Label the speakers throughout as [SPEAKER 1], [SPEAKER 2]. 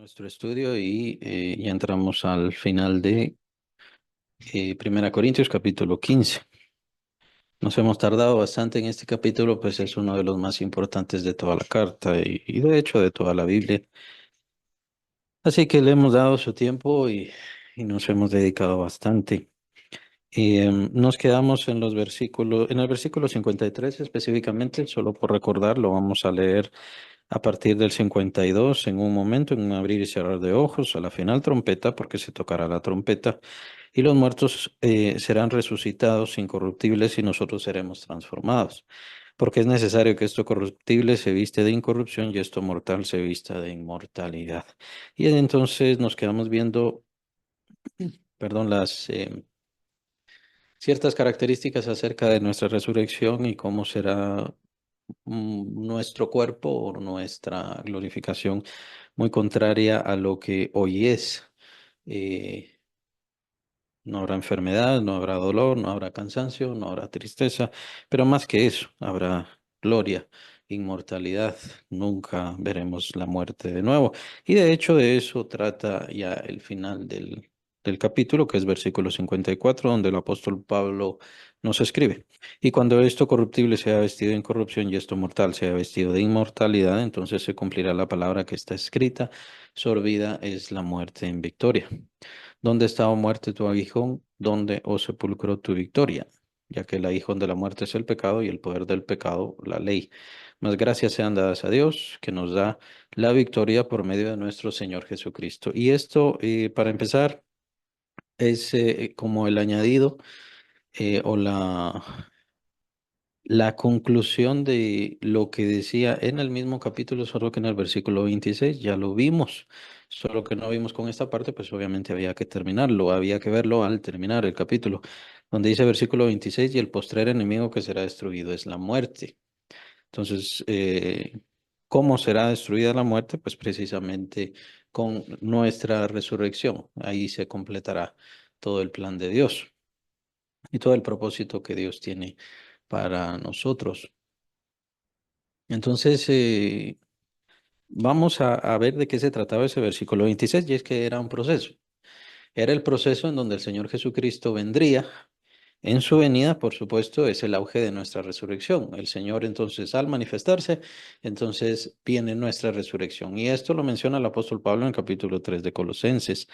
[SPEAKER 1] Nuestro estudio y ya entramos al final de Primera Corintios capítulo 15. Nos hemos tardado bastante en este capítulo, pues es uno de los más importantes de toda la carta y de hecho de toda la Biblia. Así que le hemos dado su tiempo y nos hemos dedicado bastante. Nos quedamos en los versículos, en el versículo 53 específicamente, solo por recordar, lo vamos a leer a partir del 52 en un momento, en un abrir y cerrar de ojos, a la final trompeta, porque se tocará la trompeta, y los muertos serán resucitados incorruptibles y nosotros seremos transformados, porque es necesario que esto corruptible se viste de incorrupción y esto mortal se vista de inmortalidad. Y entonces nos quedamos viendo, perdón, las ciertas características acerca de nuestra resurrección y cómo será nuestro cuerpo o nuestra glorificación, muy contraria a lo que hoy es. Eh, no habrá enfermedad, no habrá dolor, no habrá cansancio, no habrá tristeza, pero más que eso, habrá gloria, inmortalidad. Nunca veremos la muerte de nuevo. Y de hecho de eso trata ya el final del capítulo, que es versículo 54, donde el apóstol Pablo nos escribe. Y cuando esto corruptible sea vestido de incorrupción y esto mortal sea vestido de inmortalidad, entonces se cumplirá la palabra que está escrita: sorbida es la muerte en victoria. ¿Dónde está, oh muerte, tu aguijón? ¿Dónde, oh sepulcro, tu victoria? Ya que el aguijón de la muerte es el pecado y el poder del pecado, la ley. Mas gracias sean dadas a Dios, que nos da la victoria por medio de nuestro Señor Jesucristo. Y esto, para empezar, es como el añadido o la conclusión de lo que decía en el mismo capítulo, solo que en el versículo 26 ya lo vimos, solo que no vimos con esta parte, pues obviamente había que terminarlo, había que verlo al terminar el capítulo, donde dice versículo 26: y el postrer enemigo que será destruido es la muerte. Entonces, ¿cómo será destruida la muerte? Pues precisamente con nuestra resurrección. Ahí se completará todo el plan de Dios y todo el propósito que Dios tiene para nosotros. Entonces, vamos a ver de qué se trataba ese versículo 26, y es que era un proceso. Era el proceso en donde el Señor Jesucristo vendría. En su venida, por supuesto, es el auge de nuestra resurrección. El Señor entonces, al manifestarse, entonces viene nuestra resurrección. Y esto lo menciona el apóstol Pablo en el capítulo 3 de Colosenses,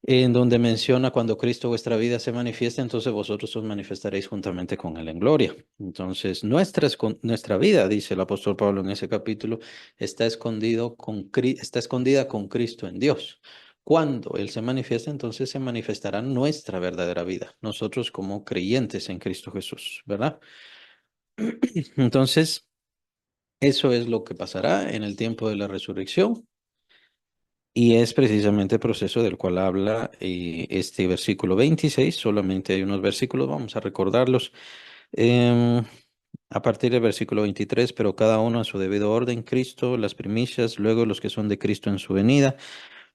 [SPEAKER 1] en donde menciona: cuando Cristo vuestra vida se manifieste, entonces vosotros os manifestaréis juntamente con Él en gloria. Entonces, nuestra vida, dice el apóstol Pablo en ese capítulo, está escondida con Cristo en Dios. Cuando Él se manifiesta, entonces se manifestará nuestra verdadera vida, nosotros como creyentes en Cristo Jesús, ¿verdad? Entonces, eso es lo que pasará en el tiempo de la resurrección. Y es precisamente el proceso del cual habla este versículo 26. Solamente hay unos versículos, vamos a recordarlos. Em, a partir del versículo 23: pero cada uno a su debido orden: Cristo, las primicias, luego los que son de Cristo en su venida,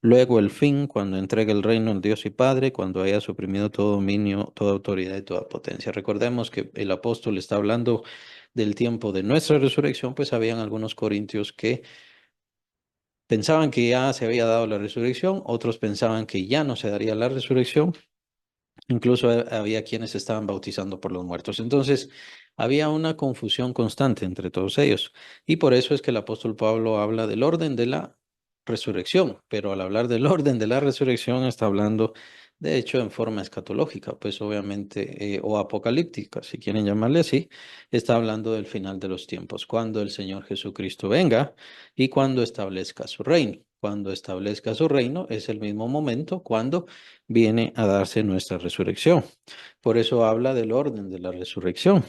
[SPEAKER 1] luego el fin, cuando entregue el reino al Dios y Padre, cuando haya suprimido todo dominio, toda autoridad y toda potencia. Recordemos que el apóstol está hablando del tiempo de nuestra resurrección, pues habían algunos corintios que pensaban que ya se había dado la resurrección, otros pensaban que ya no se daría la resurrección, incluso había quienes estaban bautizando por los muertos. Entonces, había una confusión constante entre todos ellos. Y por eso es que el apóstol Pablo habla del orden de la resurrección, pero al hablar del orden de la resurrección está hablando, de hecho, en forma escatológica, pues obviamente, o apocalíptica, si quieren llamarle así. Está hablando del final de los tiempos, cuando el Señor Jesucristo venga y cuando establezca su reino. Cuando establezca su reino es el mismo momento cuando viene a darse nuestra resurrección. Por eso habla del orden de la resurrección.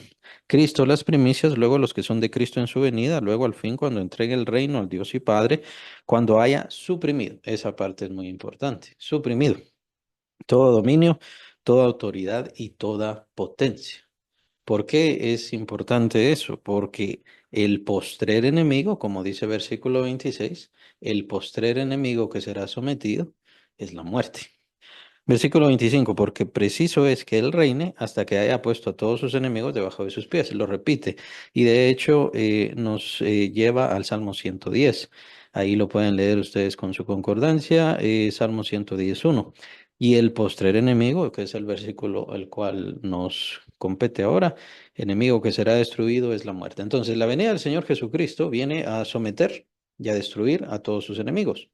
[SPEAKER 1] Cristo las primicias, luego los que son de Cristo en su venida, luego al fin cuando entregue el reino al Dios y Padre, cuando haya suprimido. Esa parte es muy importante. Suprimido todo dominio, toda autoridad y toda potencia. ¿Por qué es importante eso? Porque el postrer enemigo, como dice versículo 26, el postrer enemigo que será sometido es la muerte. Versículo 25: porque preciso es que él reine hasta que haya puesto a todos sus enemigos debajo de sus pies. Lo repite. Y de hecho nos lleva al Salmo 110. Ahí lo pueden leer ustedes con su concordancia, Salmo 111. Y el postrer enemigo, que es el versículo al cual nos compete ahora, enemigo que será destruido es la muerte. Entonces, la venida del Señor Jesucristo viene a someter y a destruir a todos sus enemigos.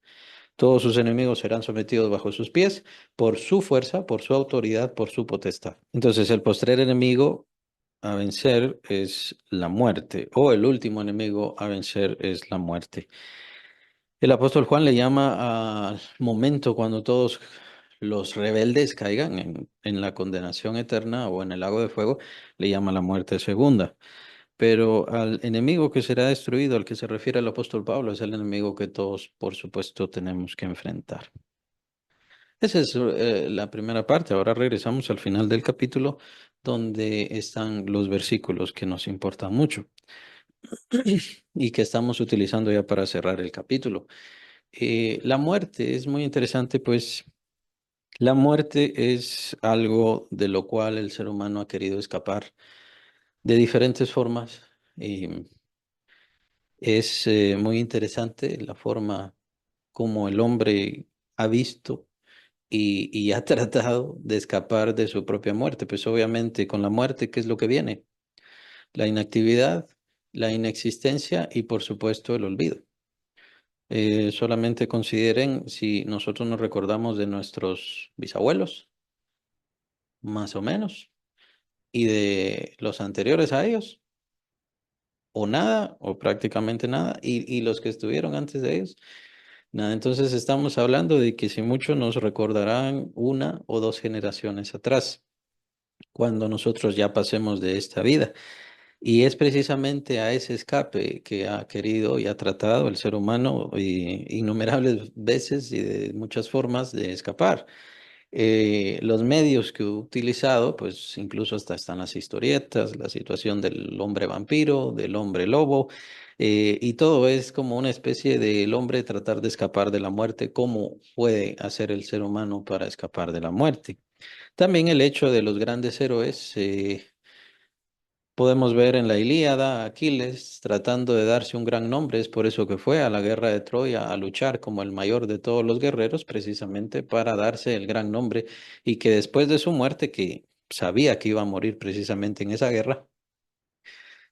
[SPEAKER 1] Todos sus enemigos serán sometidos bajo sus pies por su fuerza, por su autoridad, por su potestad. Entonces, el postrer enemigo a vencer es la muerte, o el último enemigo a vencer es la muerte. El apóstol Juan le llama al momento cuando todos los rebeldes caigan en la condenación eterna o en el lago de fuego, le llama la muerte segunda. Pero al enemigo que será destruido, al que se refiere el apóstol Pablo, es el enemigo que todos, por supuesto, tenemos que enfrentar. Esa es la primera parte. Ahora regresamos al final del capítulo, donde están los versículos que nos importan mucho y que estamos utilizando ya para cerrar el capítulo. La muerte es muy interesante, pues la muerte es algo de lo cual el ser humano ha querido escapar de diferentes formas. Es muy interesante la forma como el hombre ha visto y ha tratado de escapar de su propia muerte. Pues obviamente con la muerte, ¿qué es lo que viene? La inactividad, la inexistencia y por supuesto el olvido. Solamente consideren si nosotros nos recordamos de nuestros bisabuelos, más o menos, y de los anteriores a ellos, o nada, o prácticamente nada, y los que estuvieron antes de ellos, nada. Entonces estamos hablando de que si mucho nos recordarán una o dos generaciones atrás, cuando nosotros ya pasemos de esta vida. Y es precisamente a ese escape que ha querido y ha tratado el ser humano innumerables veces y de muchas formas de escapar. Los medios que he utilizado, pues incluso hasta están las historietas, la situación del hombre vampiro, del hombre lobo, y todo es como una especie del hombre tratar de escapar de la muerte. ¿Cómo puede hacer el ser humano para escapar de la muerte? También el hecho de los grandes héroes. Podemos ver en la Ilíada a Aquiles tratando de darse un gran nombre, es por eso que fue a la guerra de Troya a luchar como el mayor de todos los guerreros, precisamente para darse el gran nombre y que después de su muerte, que sabía que iba a morir precisamente en esa guerra,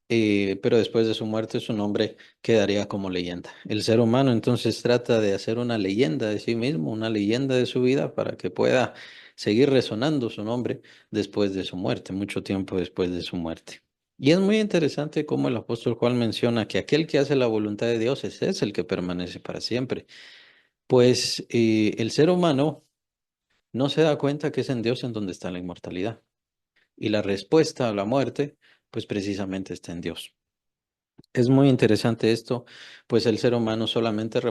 [SPEAKER 1] pero después de su muerte su nombre quedaría como leyenda. El ser humano entonces trata de hacer una leyenda de sí mismo, una leyenda de su vida para que pueda seguir resonando su nombre después de su muerte, mucho tiempo después de su muerte. Y es muy interesante cómo el apóstol Juan menciona que aquel que hace la voluntad de Dios ese es el que permanece para siempre. Pues el ser humano no se da cuenta que es en Dios en donde está la inmortalidad. Y la respuesta a la muerte, pues precisamente está en Dios. Es muy interesante esto, pues el ser humano solamente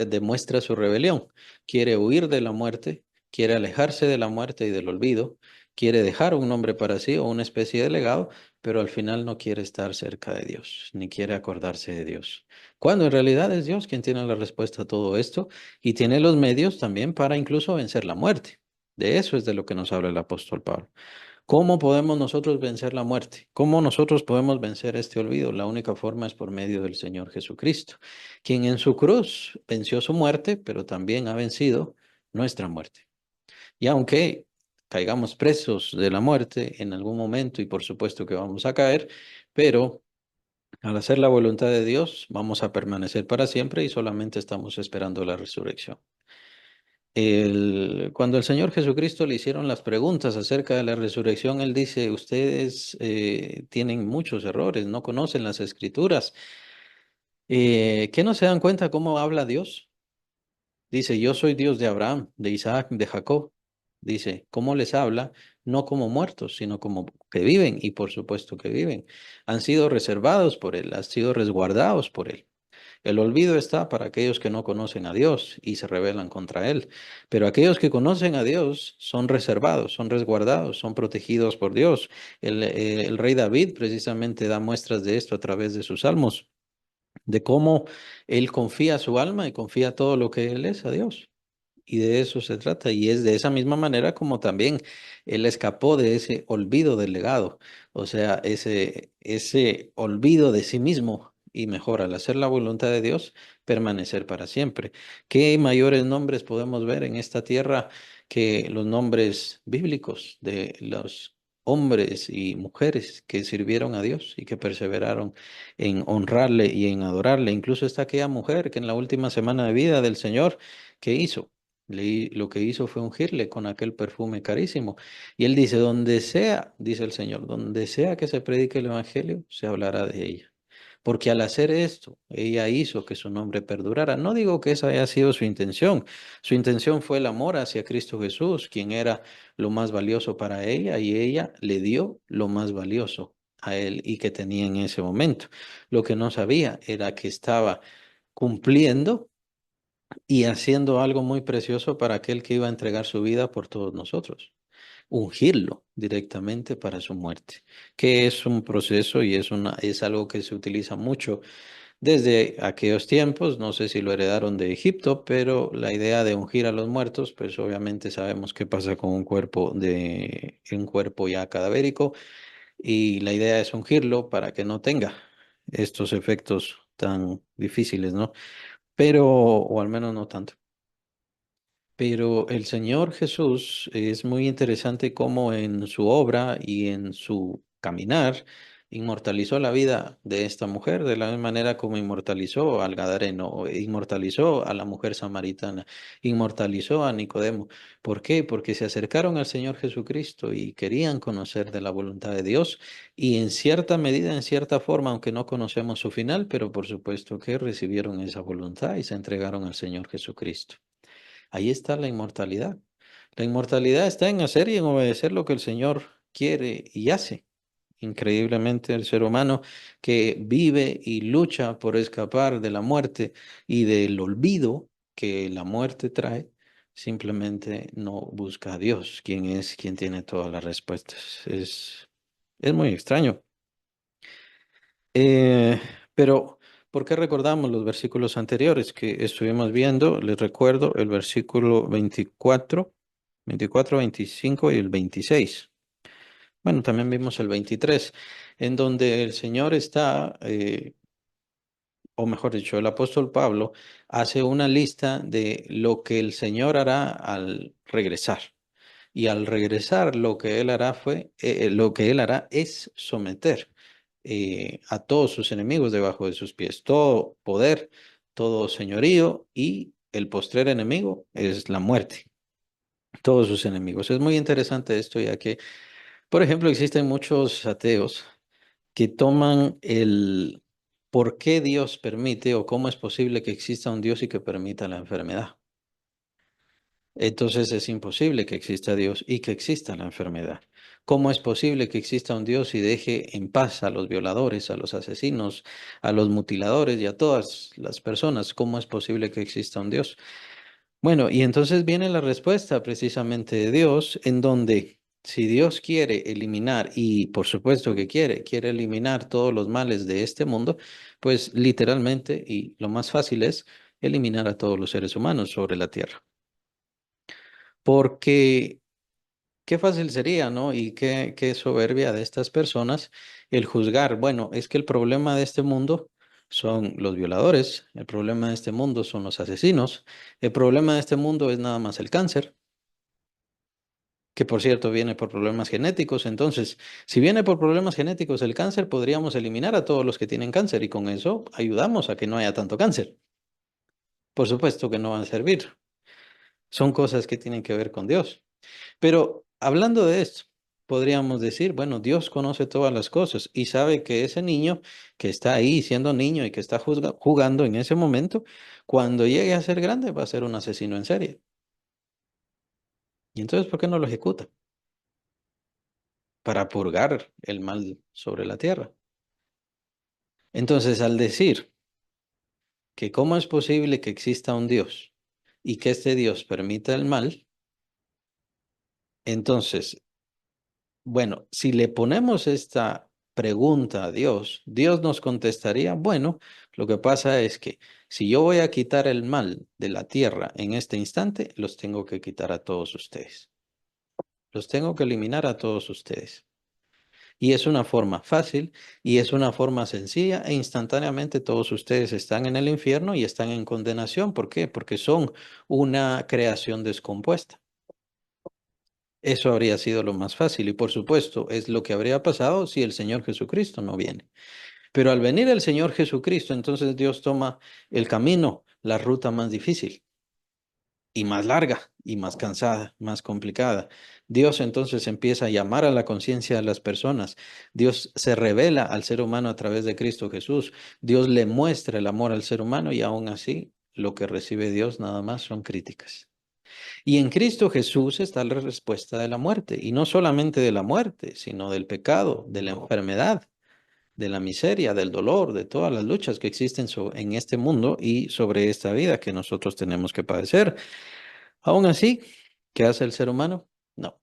[SPEAKER 1] demuestra su rebelión. Quiere huir de la muerte, quiere alejarse de la muerte y del olvido, quiere dejar un nombre para sí o una especie de legado, pero al final no quiere estar cerca de Dios, ni quiere acordarse de Dios. Cuando en realidad es Dios quien tiene la respuesta a todo esto y tiene los medios también para incluso vencer la muerte. De eso es de lo que nos habla el apóstol Pablo. ¿Cómo podemos nosotros vencer la muerte? ¿Cómo nosotros podemos vencer este olvido? La única forma es por medio del Señor Jesucristo, quien en su cruz venció su muerte, pero también ha vencido nuestra muerte. Y aunque caigamos presos de la muerte en algún momento, y por supuesto que vamos a caer, pero al hacer la voluntad de Dios, vamos a permanecer para siempre y solamente estamos esperando la resurrección. Cuando el Señor Jesucristo le hicieron las preguntas acerca de la resurrección, Él dice, ustedes tienen muchos errores, no conocen las escrituras. ¿Qué no se dan cuenta cómo habla Dios? Dice, yo soy Dios de Abraham, de Isaac, de Jacob. Dice, ¿cómo les habla? No como muertos, sino como que viven, y por supuesto que viven. Han sido reservados por Él, han sido resguardados por Él. El olvido está para aquellos que no conocen a Dios y se rebelan contra Él. Pero aquellos que conocen a Dios son reservados, son resguardados, son protegidos por Dios. El rey David precisamente da muestras de esto a través de sus salmos, de cómo él confía su alma y confía todo lo que él es a Dios. Y de eso se trata. Y es de esa misma manera como también él escapó de ese olvido del legado, o sea, ese olvido de sí mismo y mejor al hacer la voluntad de Dios, permanecer para siempre. ¿Qué mayores nombres podemos ver en esta tierra que los nombres bíblicos de los hombres y mujeres que sirvieron a Dios y que perseveraron en honrarle y en adorarle? Incluso está aquella mujer que en la última semana de vida del Señor, ¿qué hizo? Lo que hizo fue ungirle con aquel perfume carísimo. Y él dice, donde sea, dice el Señor, donde sea que se predique el Evangelio, se hablará de ella. Porque al hacer esto, ella hizo que su nombre perdurara. No digo que esa haya sido su intención. Su intención fue el amor hacia Cristo Jesús, quien era lo más valioso para ella, y ella le dio lo más valioso a él y que tenía en ese momento. Lo que no sabía era que estaba cumpliendo y haciendo algo muy precioso para aquel que iba a entregar su vida por todos nosotros, ungirlo directamente para su muerte, que es un proceso y es algo que se utiliza mucho desde aquellos tiempos. No sé si lo heredaron de Egipto, pero la idea de ungir a los muertos, pues obviamente sabemos qué pasa con un cuerpo ya cadavérico, y la idea es ungirlo para que no tenga estos efectos tan difíciles, ¿no? Pero, o al menos no tanto. Pero el Señor Jesús es muy interesante cómo en su obra y en su caminar inmortalizó la vida de esta mujer, de la misma manera como inmortalizó al Gadareno, inmortalizó a la mujer samaritana, inmortalizó a Nicodemo. ¿Por qué? Porque se acercaron al Señor Jesucristo y querían conocer de la voluntad de Dios, y en cierta medida, en cierta forma, aunque no conocemos su final, pero por supuesto que recibieron esa voluntad y se entregaron al Señor Jesucristo. Ahí está la inmortalidad. La inmortalidad está en hacer y en obedecer lo que el Señor quiere y hace. Increíblemente, el ser humano que vive y lucha por escapar de la muerte y del olvido que la muerte trae, simplemente no busca a Dios, quien es quien tiene todas las respuestas. Es muy extraño. Eh, pero, ¿por qué recordamos los versículos anteriores que estuvimos viendo? Les recuerdo el versículo 24, 25 y el 26. Bueno, también vimos el 23, en donde el Señor está, o mejor dicho, el apóstol Pablo hace una lista de lo que el Señor hará al regresar. Y al regresar, lo que él hará es someter a todos sus enemigos debajo de sus pies, todo poder, todo señorío, y el postrer enemigo es la muerte, todos sus enemigos. Es muy interesante esto, ya que, por ejemplo, existen muchos ateos que toman el por qué Dios permite o cómo es posible que exista un Dios y que permita la enfermedad. Entonces es imposible que exista Dios y que exista la enfermedad. ¿Cómo es posible que exista un Dios y deje en paz a los violadores, a los asesinos, a los mutiladores y a todas las personas? ¿Cómo es posible que exista un Dios? Bueno, y entonces viene la respuesta precisamente de Dios, en donde si Dios quiere eliminar, y por supuesto que quiere eliminar todos los males de este mundo, pues literalmente, y lo más fácil es eliminar a todos los seres humanos sobre la tierra. Porque qué fácil sería, ¿no? Y qué soberbia de estas personas el juzgar. Bueno, es que el problema de este mundo son los violadores, el problema de este mundo son los asesinos, el problema de este mundo es nada más el cáncer, que por cierto viene por problemas genéticos. Entonces, si viene por problemas genéticos el cáncer, podríamos eliminar a todos los que tienen cáncer y con eso ayudamos a que no haya tanto cáncer. Por supuesto que no va a servir. Son cosas que tienen que ver con Dios. Pero hablando de esto, podríamos decir, bueno, Dios conoce todas las cosas y sabe que ese niño que está ahí siendo niño y que está jugando en ese momento, cuando llegue a ser grande va a ser un asesino en serie. ¿Y entonces por qué no lo ejecuta? Para purgar el mal sobre la tierra. Entonces, al decir que cómo es posible que exista un Dios y que este Dios permita el mal, entonces, bueno, si le ponemos esta pregunta a Dios, Dios nos contestaría, bueno, lo que pasa es que si yo voy a quitar el mal de la tierra en este instante, los tengo que quitar a todos ustedes. Los tengo que eliminar a todos ustedes. Y es una forma fácil y es una forma sencilla e instantáneamente todos ustedes están en el infierno y están en condenación. ¿Por qué? Porque son una creación descompuesta. Eso habría sido lo más fácil y por supuesto es lo que habría pasado si el Señor Jesucristo no viene. Pero al venir el Señor Jesucristo, entonces Dios toma el camino, la ruta más difícil y más larga y más cansada, más complicada. Dios entonces empieza a llamar a la conciencia de las personas. Dios se revela al ser humano a través de Cristo Jesús. Dios le muestra el amor al ser humano y aún así lo que recibe Dios nada más son críticas. Y en Cristo Jesús está la respuesta de la muerte, y no solamente de la muerte, sino del pecado, de la enfermedad, de la miseria, del dolor, de todas las luchas que existen en este mundo y sobre esta vida que nosotros tenemos que padecer. Aún así, ¿qué hace el ser humano? No,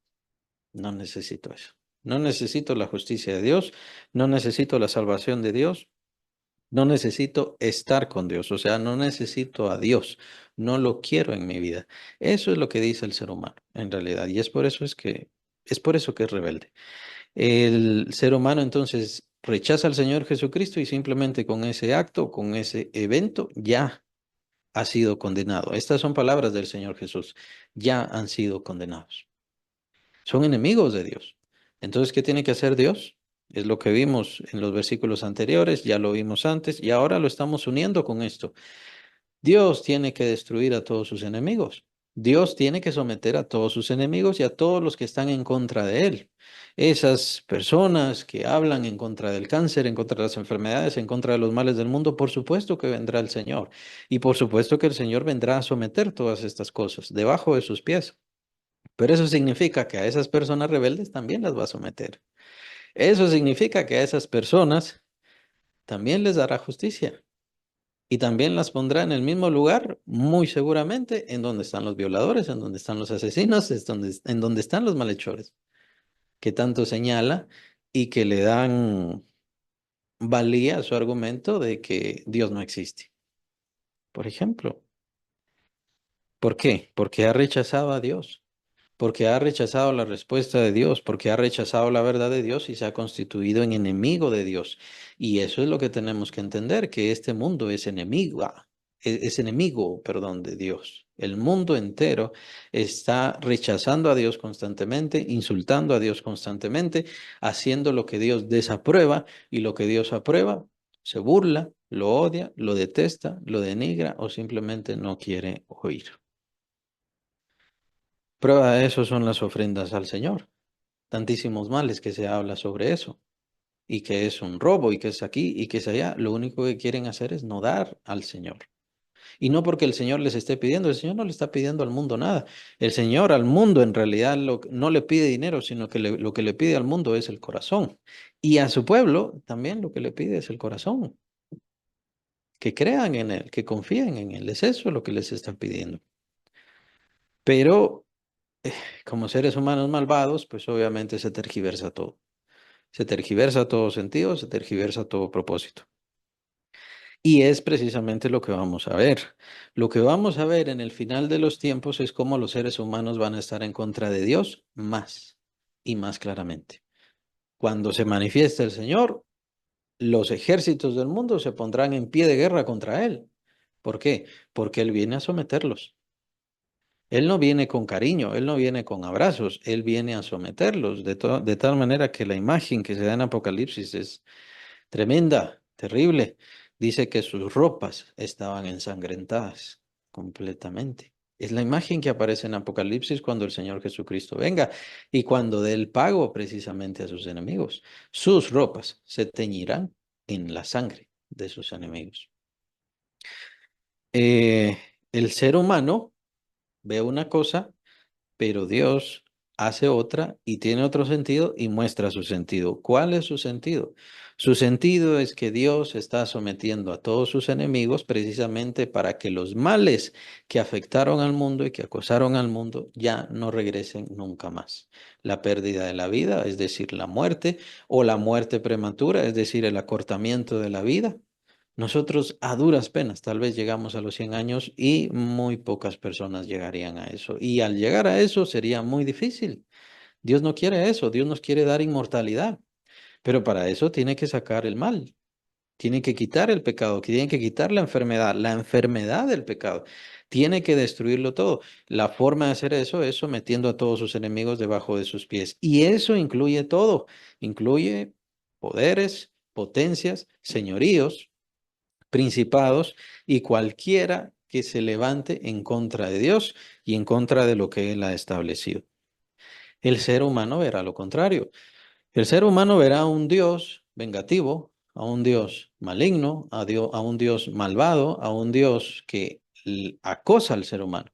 [SPEAKER 1] no necesito eso. No necesito la justicia de Dios, no necesito la salvación de Dios, no necesito estar con Dios, o sea, no necesito a Dios, no lo quiero en mi vida. Eso es lo que dice el ser humano, en realidad, y es por eso que es rebelde. El ser humano entonces rechaza al Señor Jesucristo y simplemente con ese acto, con ese evento, ya ha sido condenado. Estas son palabras del Señor Jesús. Ya han sido condenados. Son enemigos de Dios. Entonces, ¿qué tiene que hacer Dios? Es lo que vimos en los versículos anteriores, ya lo vimos antes y ahora lo estamos uniendo con esto. Dios tiene que destruir a todos sus enemigos. Dios tiene que someter a todos sus enemigos y a todos los que están en contra de Él. Esas personas que hablan en contra del cáncer, en contra de las enfermedades, en contra de los males del mundo, por supuesto que vendrá el Señor. Y por supuesto que el Señor vendrá a someter todas estas cosas debajo de sus pies. Pero eso significa que a esas personas rebeldes también las va a someter. Eso significa que a esas personas también les dará justicia. Y también las pondrá en el mismo lugar, muy seguramente, en donde están los violadores, en donde están los asesinos, en donde están los malhechores, que tanto señala y que le dan valía a su argumento de que Dios no existe. Por ejemplo, ¿por qué? Porque ha rechazado a Dios. Porque ha rechazado la respuesta de Dios, porque ha rechazado la verdad de Dios y se ha constituido en enemigo de Dios. Y eso es lo que tenemos que entender, que este mundo es enemigo, es enemigo, perdón, de Dios. El mundo entero está rechazando a Dios constantemente, insultando a Dios constantemente, haciendo lo que Dios desaprueba y lo que Dios aprueba, se burla, lo odia, lo detesta, lo denigra o simplemente no quiere oír. Prueba de eso son las ofrendas al Señor. Tantísimos males que se habla sobre eso, y que es un robo, y que es aquí, y que es allá. Lo único que quieren hacer es no dar al Señor. Y no porque el Señor les esté pidiendo, el Señor no le está pidiendo al mundo nada. El Señor al mundo en realidad no le pide dinero, sino que lo que le pide al mundo es el corazón. Y a su pueblo también lo que le pide es el corazón. Que crean en Él, que confíen en Él. Es eso lo que les está pidiendo. Pero como seres humanos malvados, pues obviamente se tergiversa todo. Se tergiversa todo sentido, se tergiversa todo propósito. Y es precisamente lo que vamos a ver. Lo que vamos a ver en el final de los tiempos es cómo los seres humanos van a estar en contra de Dios más y más claramente. Cuando se manifiesta el Señor, los ejércitos del mundo se pondrán en pie de guerra contra Él. ¿Por qué? Porque Él viene a someterlos. Él no viene con cariño, Él no viene con abrazos, Él viene a someterlos, de tal manera que la imagen que se da en Apocalipsis es tremenda, terrible. Dice que sus ropas estaban ensangrentadas completamente. Es la imagen que aparece en Apocalipsis cuando el Señor Jesucristo venga y cuando dé el pago precisamente a sus enemigos. Sus ropas se teñirán en la sangre de sus enemigos. Eh, el ser humano ve una cosa, pero Dios hace otra y tiene otro sentido y muestra su sentido. ¿Cuál es su sentido? Su sentido es que Dios está sometiendo a todos sus enemigos precisamente para que los males que afectaron al mundo y que acosaron al mundo ya no regresen nunca más. La pérdida de la vida, es decir, la muerte, o la muerte prematura, es decir, el acortamiento de la vida. Nosotros a duras penas tal vez llegamos a los 100 años y muy pocas personas llegarían a eso. Y al llegar a eso sería muy difícil. Dios no quiere eso, Dios nos quiere dar inmortalidad. Pero para eso tiene que sacar el mal. Tiene que quitar el pecado, que tiene que quitar la enfermedad del pecado. Tiene que destruirlo todo. La forma de hacer eso es sometiendo a todos sus enemigos debajo de sus pies. Y eso incluye todo. Incluye poderes, potencias, señoríos, principados y cualquiera que se levante en contra de Dios y en contra de lo que Él ha establecido. El ser humano verá lo contrario. El ser humano verá a un Dios vengativo, a un Dios maligno, a un Dios malvado, a un Dios que acosa al ser humano,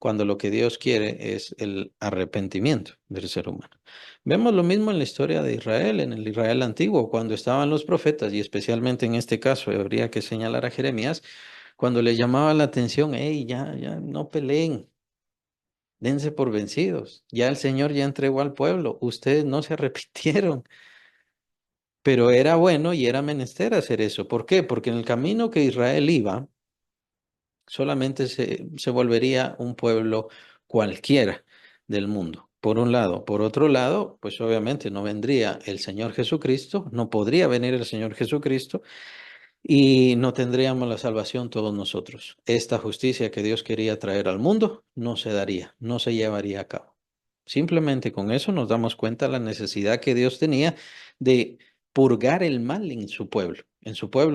[SPEAKER 1] cuando lo que Dios quiere es el arrepentimiento del ser humano. Vemos lo mismo en la historia de Israel, en el Israel antiguo, cuando estaban los profetas, y especialmente en este caso habría que señalar a Jeremías, cuando le llamaba la atención, hey, ya, no peleen. Dense por vencidos. Ya el Señor ya entregó al pueblo. Ustedes no se arrepintieron. Pero era bueno y era menester hacer eso. ¿Por qué? Porque en el camino que Israel iba, solamente se volvería un pueblo cualquiera del mundo, por un lado. Por otro lado, pues obviamente no vendría el Señor Jesucristo, no podría venir el Señor Jesucristo y no tendríamos la salvación todos nosotros. Esta justicia que Dios quería traer al mundo no se daría, no se llevaría a cabo. Simplemente con eso nos damos cuenta de la necesidad que Dios tenía de purgar el mal en su pueblo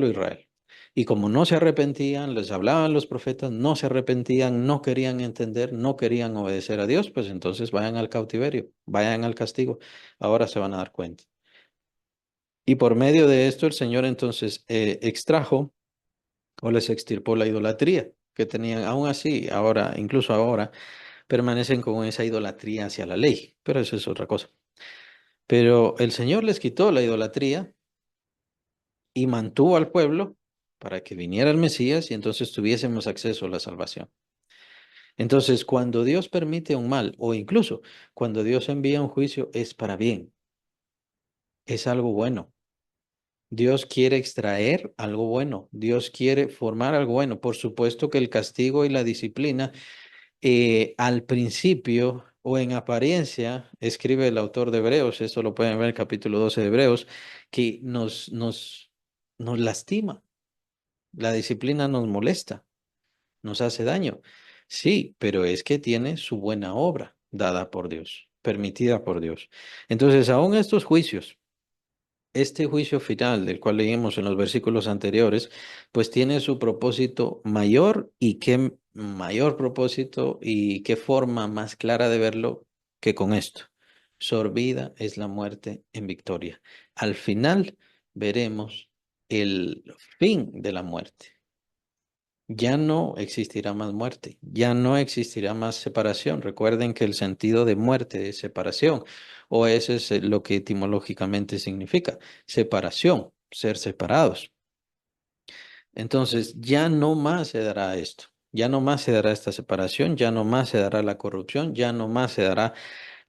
[SPEAKER 1] Israel. Y como no se arrepentían, les hablaban los profetas, no se arrepentían, no querían entender, no querían obedecer a Dios, pues entonces vayan al cautiverio, vayan al castigo. Ahora se van a dar cuenta. Y por medio de esto el Señor entonces extrajo o les extirpó la idolatría que tenían. Aún así, ahora, incluso ahora, permanecen con esa idolatría hacia la ley, pero eso es otra cosa. Pero el Señor les quitó la idolatría y mantuvo al pueblo para que viniera el Mesías y entonces tuviésemos acceso a la salvación. Entonces, cuando Dios permite un mal o incluso cuando Dios envía un juicio, es para bien, es algo bueno. Dios quiere extraer algo bueno, Dios quiere formar algo bueno. Por supuesto que el castigo y la disciplina al principio o en apariencia, escribe el autor de Hebreos, eso lo pueden ver en el capítulo 12 de Hebreos, que nos lastima, la disciplina nos molesta, nos hace daño. Sí, pero es que tiene su buena obra dada por Dios, permitida por Dios. Entonces, aún estos juicios, este juicio final del cual leímos en los versículos anteriores, pues tiene su propósito mayor y qué mayor propósito y qué forma más clara de verlo que con esto. Sorbida es la muerte en victoria. Al final veremos el fin de la muerte. Ya no existirá más muerte, ya no existirá más separación. Recuerden que el sentido de muerte es separación, o eso es lo que etimológicamente significa, separación, ser separados. Entonces, ya no más se dará esto, ya no más se dará esta separación, ya no más se dará la corrupción, ya no más se dará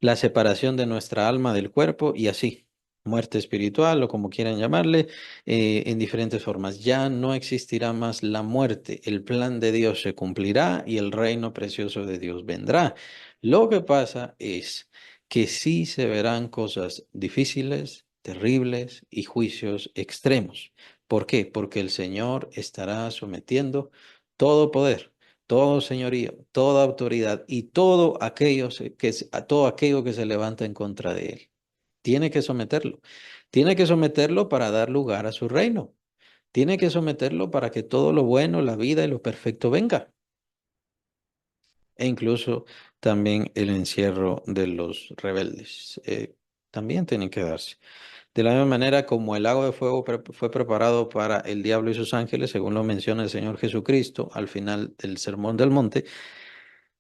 [SPEAKER 1] la separación de nuestra alma del cuerpo y así, muerte espiritual o como quieran llamarle, en diferentes formas. Ya no existirá más la muerte, el plan de Dios se cumplirá y el reino precioso de Dios vendrá. Lo que pasa es que sí se verán cosas difíciles, terribles y juicios extremos. ¿Por qué? Porque el Señor estará sometiendo todo poder, todo señorío, toda autoridad y todo aquello que se levanta en contra de él. Tiene que someterlo. Tiene que someterlo para dar lugar a su reino. Tiene que someterlo para que todo lo bueno, la vida y lo perfecto venga. E incluso también el encierro de los rebeldes. También tienen que darse. De la misma manera como el lago de fuego fue preparado para el diablo y sus ángeles, según lo menciona el Señor Jesucristo al final del Sermón del Monte,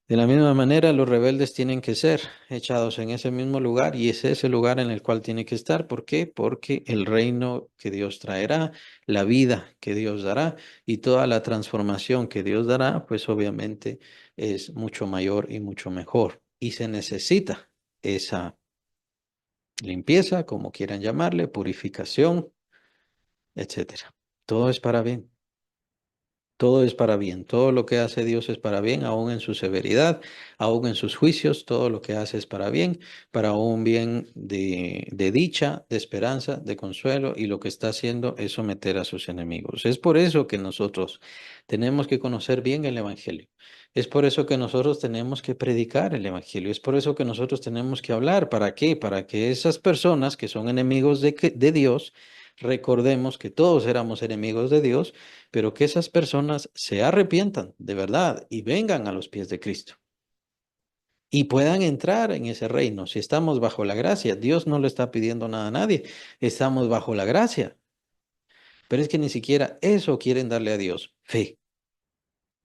[SPEAKER 1] de la misma manera, los rebeldes tienen que ser echados en ese mismo lugar y es ese lugar en el cual tiene que estar. ¿Por qué? Porque el reino que Dios traerá, la vida que Dios dará y toda la transformación que Dios dará, pues obviamente es mucho mayor y mucho mejor. Y se necesita esa limpieza, como quieran llamarle, purificación, etcétera. Todo es para bien. Todo es para bien. Todo lo que hace Dios es para bien, aún en su severidad, aún en sus juicios. Todo lo que hace es para bien, para un bien de dicha, de esperanza, de consuelo. Y lo que está haciendo es someter a sus enemigos. Es por eso que nosotros tenemos que conocer bien el Evangelio. Es por eso que nosotros tenemos que predicar el Evangelio. Es por eso que nosotros tenemos que hablar. ¿Para qué? Para que esas personas que son enemigos de Dios, recordemos que todos éramos enemigos de Dios, pero que esas personas se arrepientan de verdad y vengan a los pies de Cristo y puedan entrar en ese reino. Si estamos bajo la gracia, Dios no le está pidiendo nada a nadie, estamos bajo la gracia, pero es que ni siquiera eso quieren darle a Dios, fe.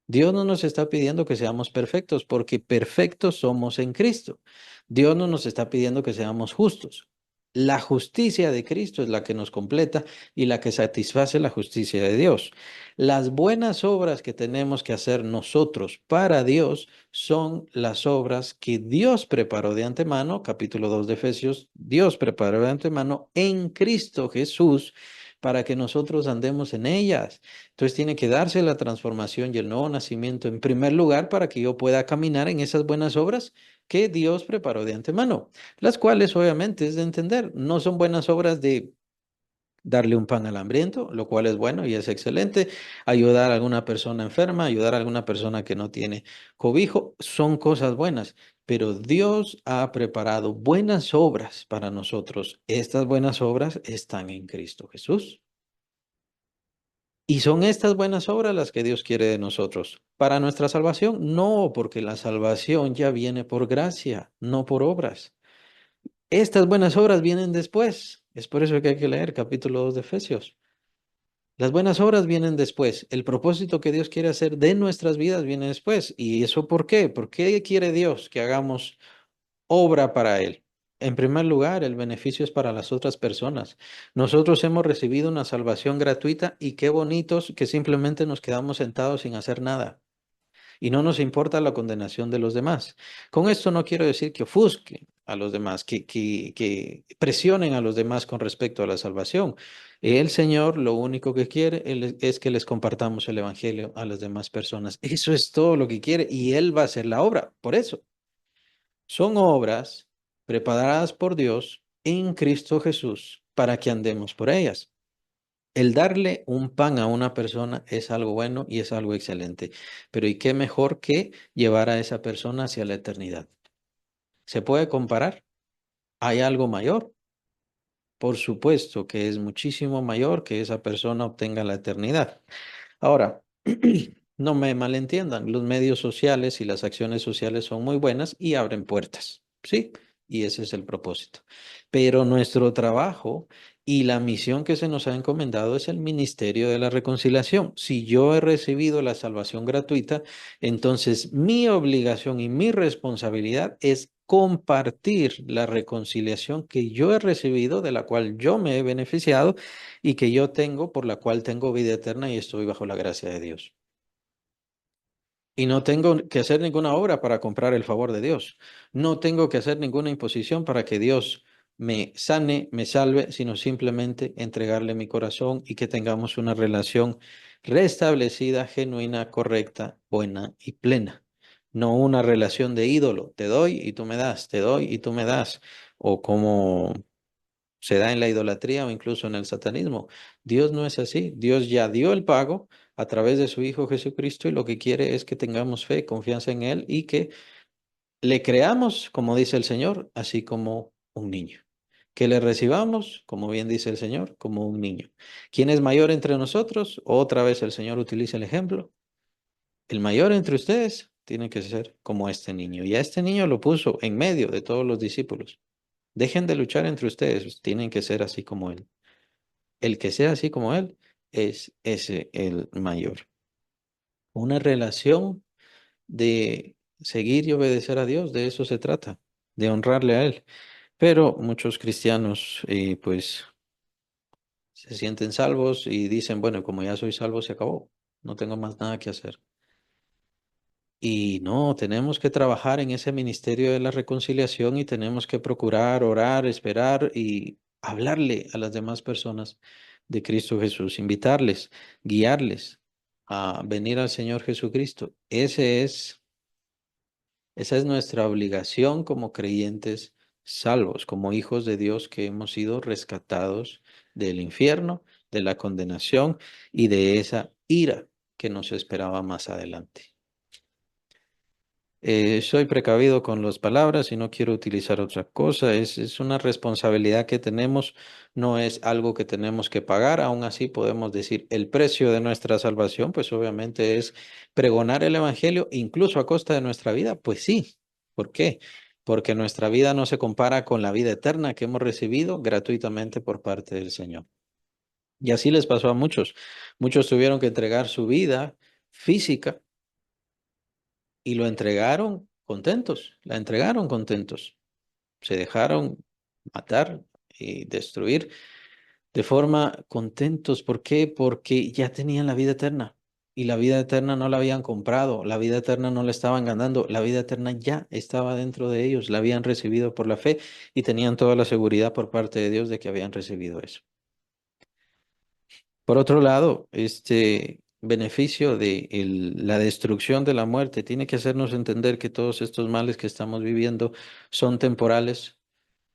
[SPEAKER 1] Dios no nos está pidiendo que seamos perfectos, porque perfectos somos en Cristo. Dios no nos está pidiendo que seamos justos. La justicia de Cristo es la que nos completa y la que satisface la justicia de Dios. Las buenas obras que tenemos que hacer nosotros para Dios son las obras que Dios preparó de antemano, capítulo 2 de Efesios, Dios preparó de antemano en Cristo Jesús para que nosotros andemos en ellas. Entonces tiene que darse la transformación y el nuevo nacimiento en primer lugar para que yo pueda caminar en esas buenas obras que Dios preparó de antemano, las cuales obviamente es de entender, no son buenas obras de darle un pan al hambriento, lo cual es bueno y es excelente, ayudar a alguna persona enferma, ayudar a alguna persona que no tiene cobijo, son cosas buenas, pero Dios ha preparado buenas obras para nosotros. Estas buenas obras están en Cristo Jesús. Y son estas buenas obras las que Dios quiere de nosotros. ¿Para nuestra salvación? No, porque la salvación ya viene por gracia, no por obras. Estas buenas obras vienen después. Es por eso que hay que leer capítulo 2 de Efesios. Las buenas obras vienen después. El propósito que Dios quiere hacer de nuestras vidas viene después. ¿Y eso por qué? ¿Por qué quiere Dios que hagamos obra para Él? En primer lugar, el beneficio es para las otras personas. Nosotros hemos recibido una salvación gratuita y qué bonitos que simplemente nos quedamos sentados sin hacer nada y no nos importa la condenación de los demás. Con esto no quiero decir que ofusquen a los demás, que presionen a los demás con respecto a la salvación. El Señor lo único que quiere es que les compartamos el Evangelio a las demás personas. Eso es todo lo que quiere y Él va a hacer la obra. Por eso. Son obras preparadas por Dios en Cristo Jesús para que andemos por ellas. El darle un pan a una persona es algo bueno y es algo excelente, pero ¿y qué mejor que llevar a esa persona hacia la eternidad? ¿Se puede comparar? ¿Hay algo mayor? Por supuesto que es muchísimo mayor que esa persona obtenga la eternidad. Ahora, no me malentiendan, los medios sociales y las acciones sociales son muy buenas y abren puertas, ¿sí? Y ese es el propósito. Pero nuestro trabajo y la misión que se nos ha encomendado es el ministerio de la reconciliación. Si yo he recibido la salvación gratuita, entonces mi obligación y mi responsabilidad es compartir la reconciliación que yo he recibido, de la cual yo me he beneficiado y que yo tengo, por la cual tengo vida eterna y estoy bajo la gracia de Dios. Y no tengo que hacer ninguna obra para comprar el favor de Dios. No tengo que hacer ninguna imposición para que Dios me sane, me salve, sino simplemente entregarle mi corazón y que tengamos una relación restablecida, genuina, correcta, buena y plena. No una relación de ídolo. Te doy y tú me das, te doy y tú me das. O como se da en la idolatría o incluso en el satanismo. Dios no es así. Dios ya dio el pago a través de su Hijo Jesucristo y lo que quiere es que tengamos fe, confianza en Él y que le creamos, como dice el Señor, así como un niño. Que le recibamos, como bien dice el Señor, como un niño. ¿Quién es mayor entre nosotros? Otra vez el Señor utiliza el ejemplo. El mayor entre ustedes tiene que ser como este niño. Y a este niño lo puso en medio de todos los discípulos. Dejen de luchar entre ustedes, tienen que ser así como Él. El que sea así como Él es ese el mayor. Una relación de seguir y obedecer a Dios, de eso se trata, de honrarle a Él. Pero muchos cristianos pues se sienten salvos y dicen, bueno, como ya soy salvo, se acabó, no tengo más nada que hacer. Y no, tenemos que trabajar en ese ministerio de la reconciliación y tenemos que procurar, orar, esperar y hablarle a las demás personas de Cristo Jesús, invitarles, guiarles. a venir al Señor Jesucristo. Esa es nuestra obligación como creyentes salvos, como hijos de Dios que hemos sido rescatados del infierno, de la condenación y de esa ira que nos esperaba más adelante. Soy precavido con las palabras y no quiero utilizar otra cosa. Es una responsabilidad que tenemos, no es algo que tenemos que pagar. Aún así podemos decir el precio de nuestra salvación, pues obviamente es pregonar el evangelio, incluso a costa de nuestra vida. Pues sí. ¿Por qué? Porque nuestra vida no se compara con la vida eterna que hemos recibido gratuitamente por parte del Señor. Y así les pasó a muchos. Muchos tuvieron que entregar su vida física y lo entregaron contentos, la entregaron contentos, se dejaron matar y destruir de forma contentos. ¿Por qué? Porque ya tenían la vida eterna y la vida eterna no la habían comprado, la vida eterna no la estaban ganando, la vida eterna ya estaba dentro de ellos, la habían recibido por la fe y tenían toda la seguridad por parte de Dios de que habían recibido eso. Por otro lado, este beneficio de la destrucción de la muerte tiene que hacernos entender que todos estos males que estamos viviendo son temporales,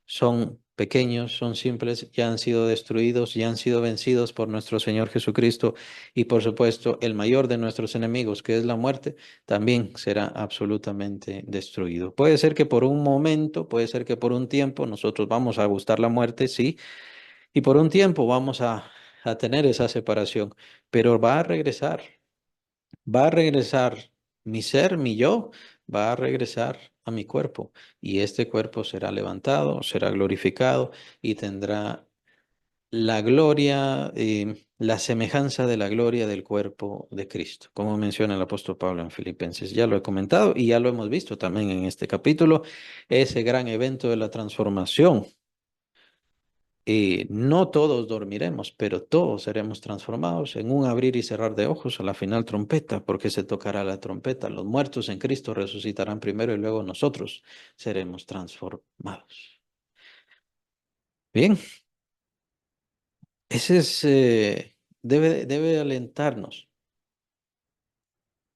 [SPEAKER 1] son pequeños, son simples, ya han sido destruidos, ya han sido vencidos por nuestro Señor Jesucristo y por supuesto el mayor de nuestros enemigos, que es la muerte, también será absolutamente destruido. Puede ser que por un momento, puede ser que por un tiempo nosotros vamos a gustar la muerte, sí, y por un tiempo vamos a tener esa separación, pero va a regresar mi ser, mi yo, va a regresar a mi cuerpo y este cuerpo será levantado, será glorificado y tendrá la gloria, la semejanza de la gloria del cuerpo de Cristo, como menciona el apóstol Pablo en Filipenses. Ya lo he comentado y ya lo hemos visto también en este capítulo, ese gran evento de la transformación. No todos dormiremos, pero todos seremos transformados en un abrir y cerrar de ojos a la final trompeta, porque se tocará la trompeta. Los muertos en Cristo resucitarán primero y luego nosotros seremos transformados. Bien, ese es, debe alentarnos,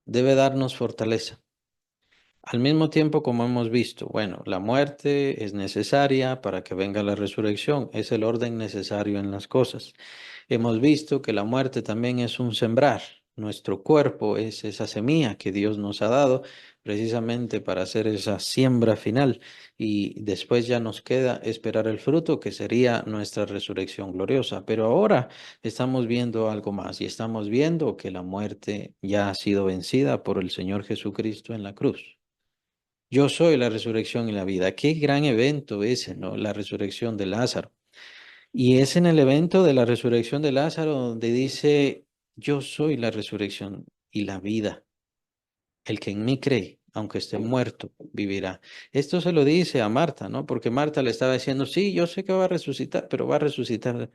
[SPEAKER 1] debe darnos fortaleza. Al mismo tiempo, como hemos visto, bueno, la muerte es necesaria para que venga la resurrección, es el orden necesario en las cosas. Hemos visto que la muerte también es un sembrar. Nuestro cuerpo es esa semilla que Dios nos ha dado precisamente para hacer esa siembra final y después ya nos queda esperar el fruto que sería nuestra resurrección gloriosa. Pero ahora estamos viendo algo más y estamos viendo que la muerte ya ha sido vencida por el Señor Jesucristo en la cruz. Yo soy la resurrección y la vida. Qué gran evento ese, ¿no? La resurrección de Lázaro. Y es en el evento de la resurrección de Lázaro donde dice, yo soy la resurrección y la vida. El que en mí cree, aunque esté muerto, vivirá. Esto se lo dice a Marta, ¿no? Porque Marta le estaba diciendo, sí, yo sé que va a resucitar, pero va a resucitar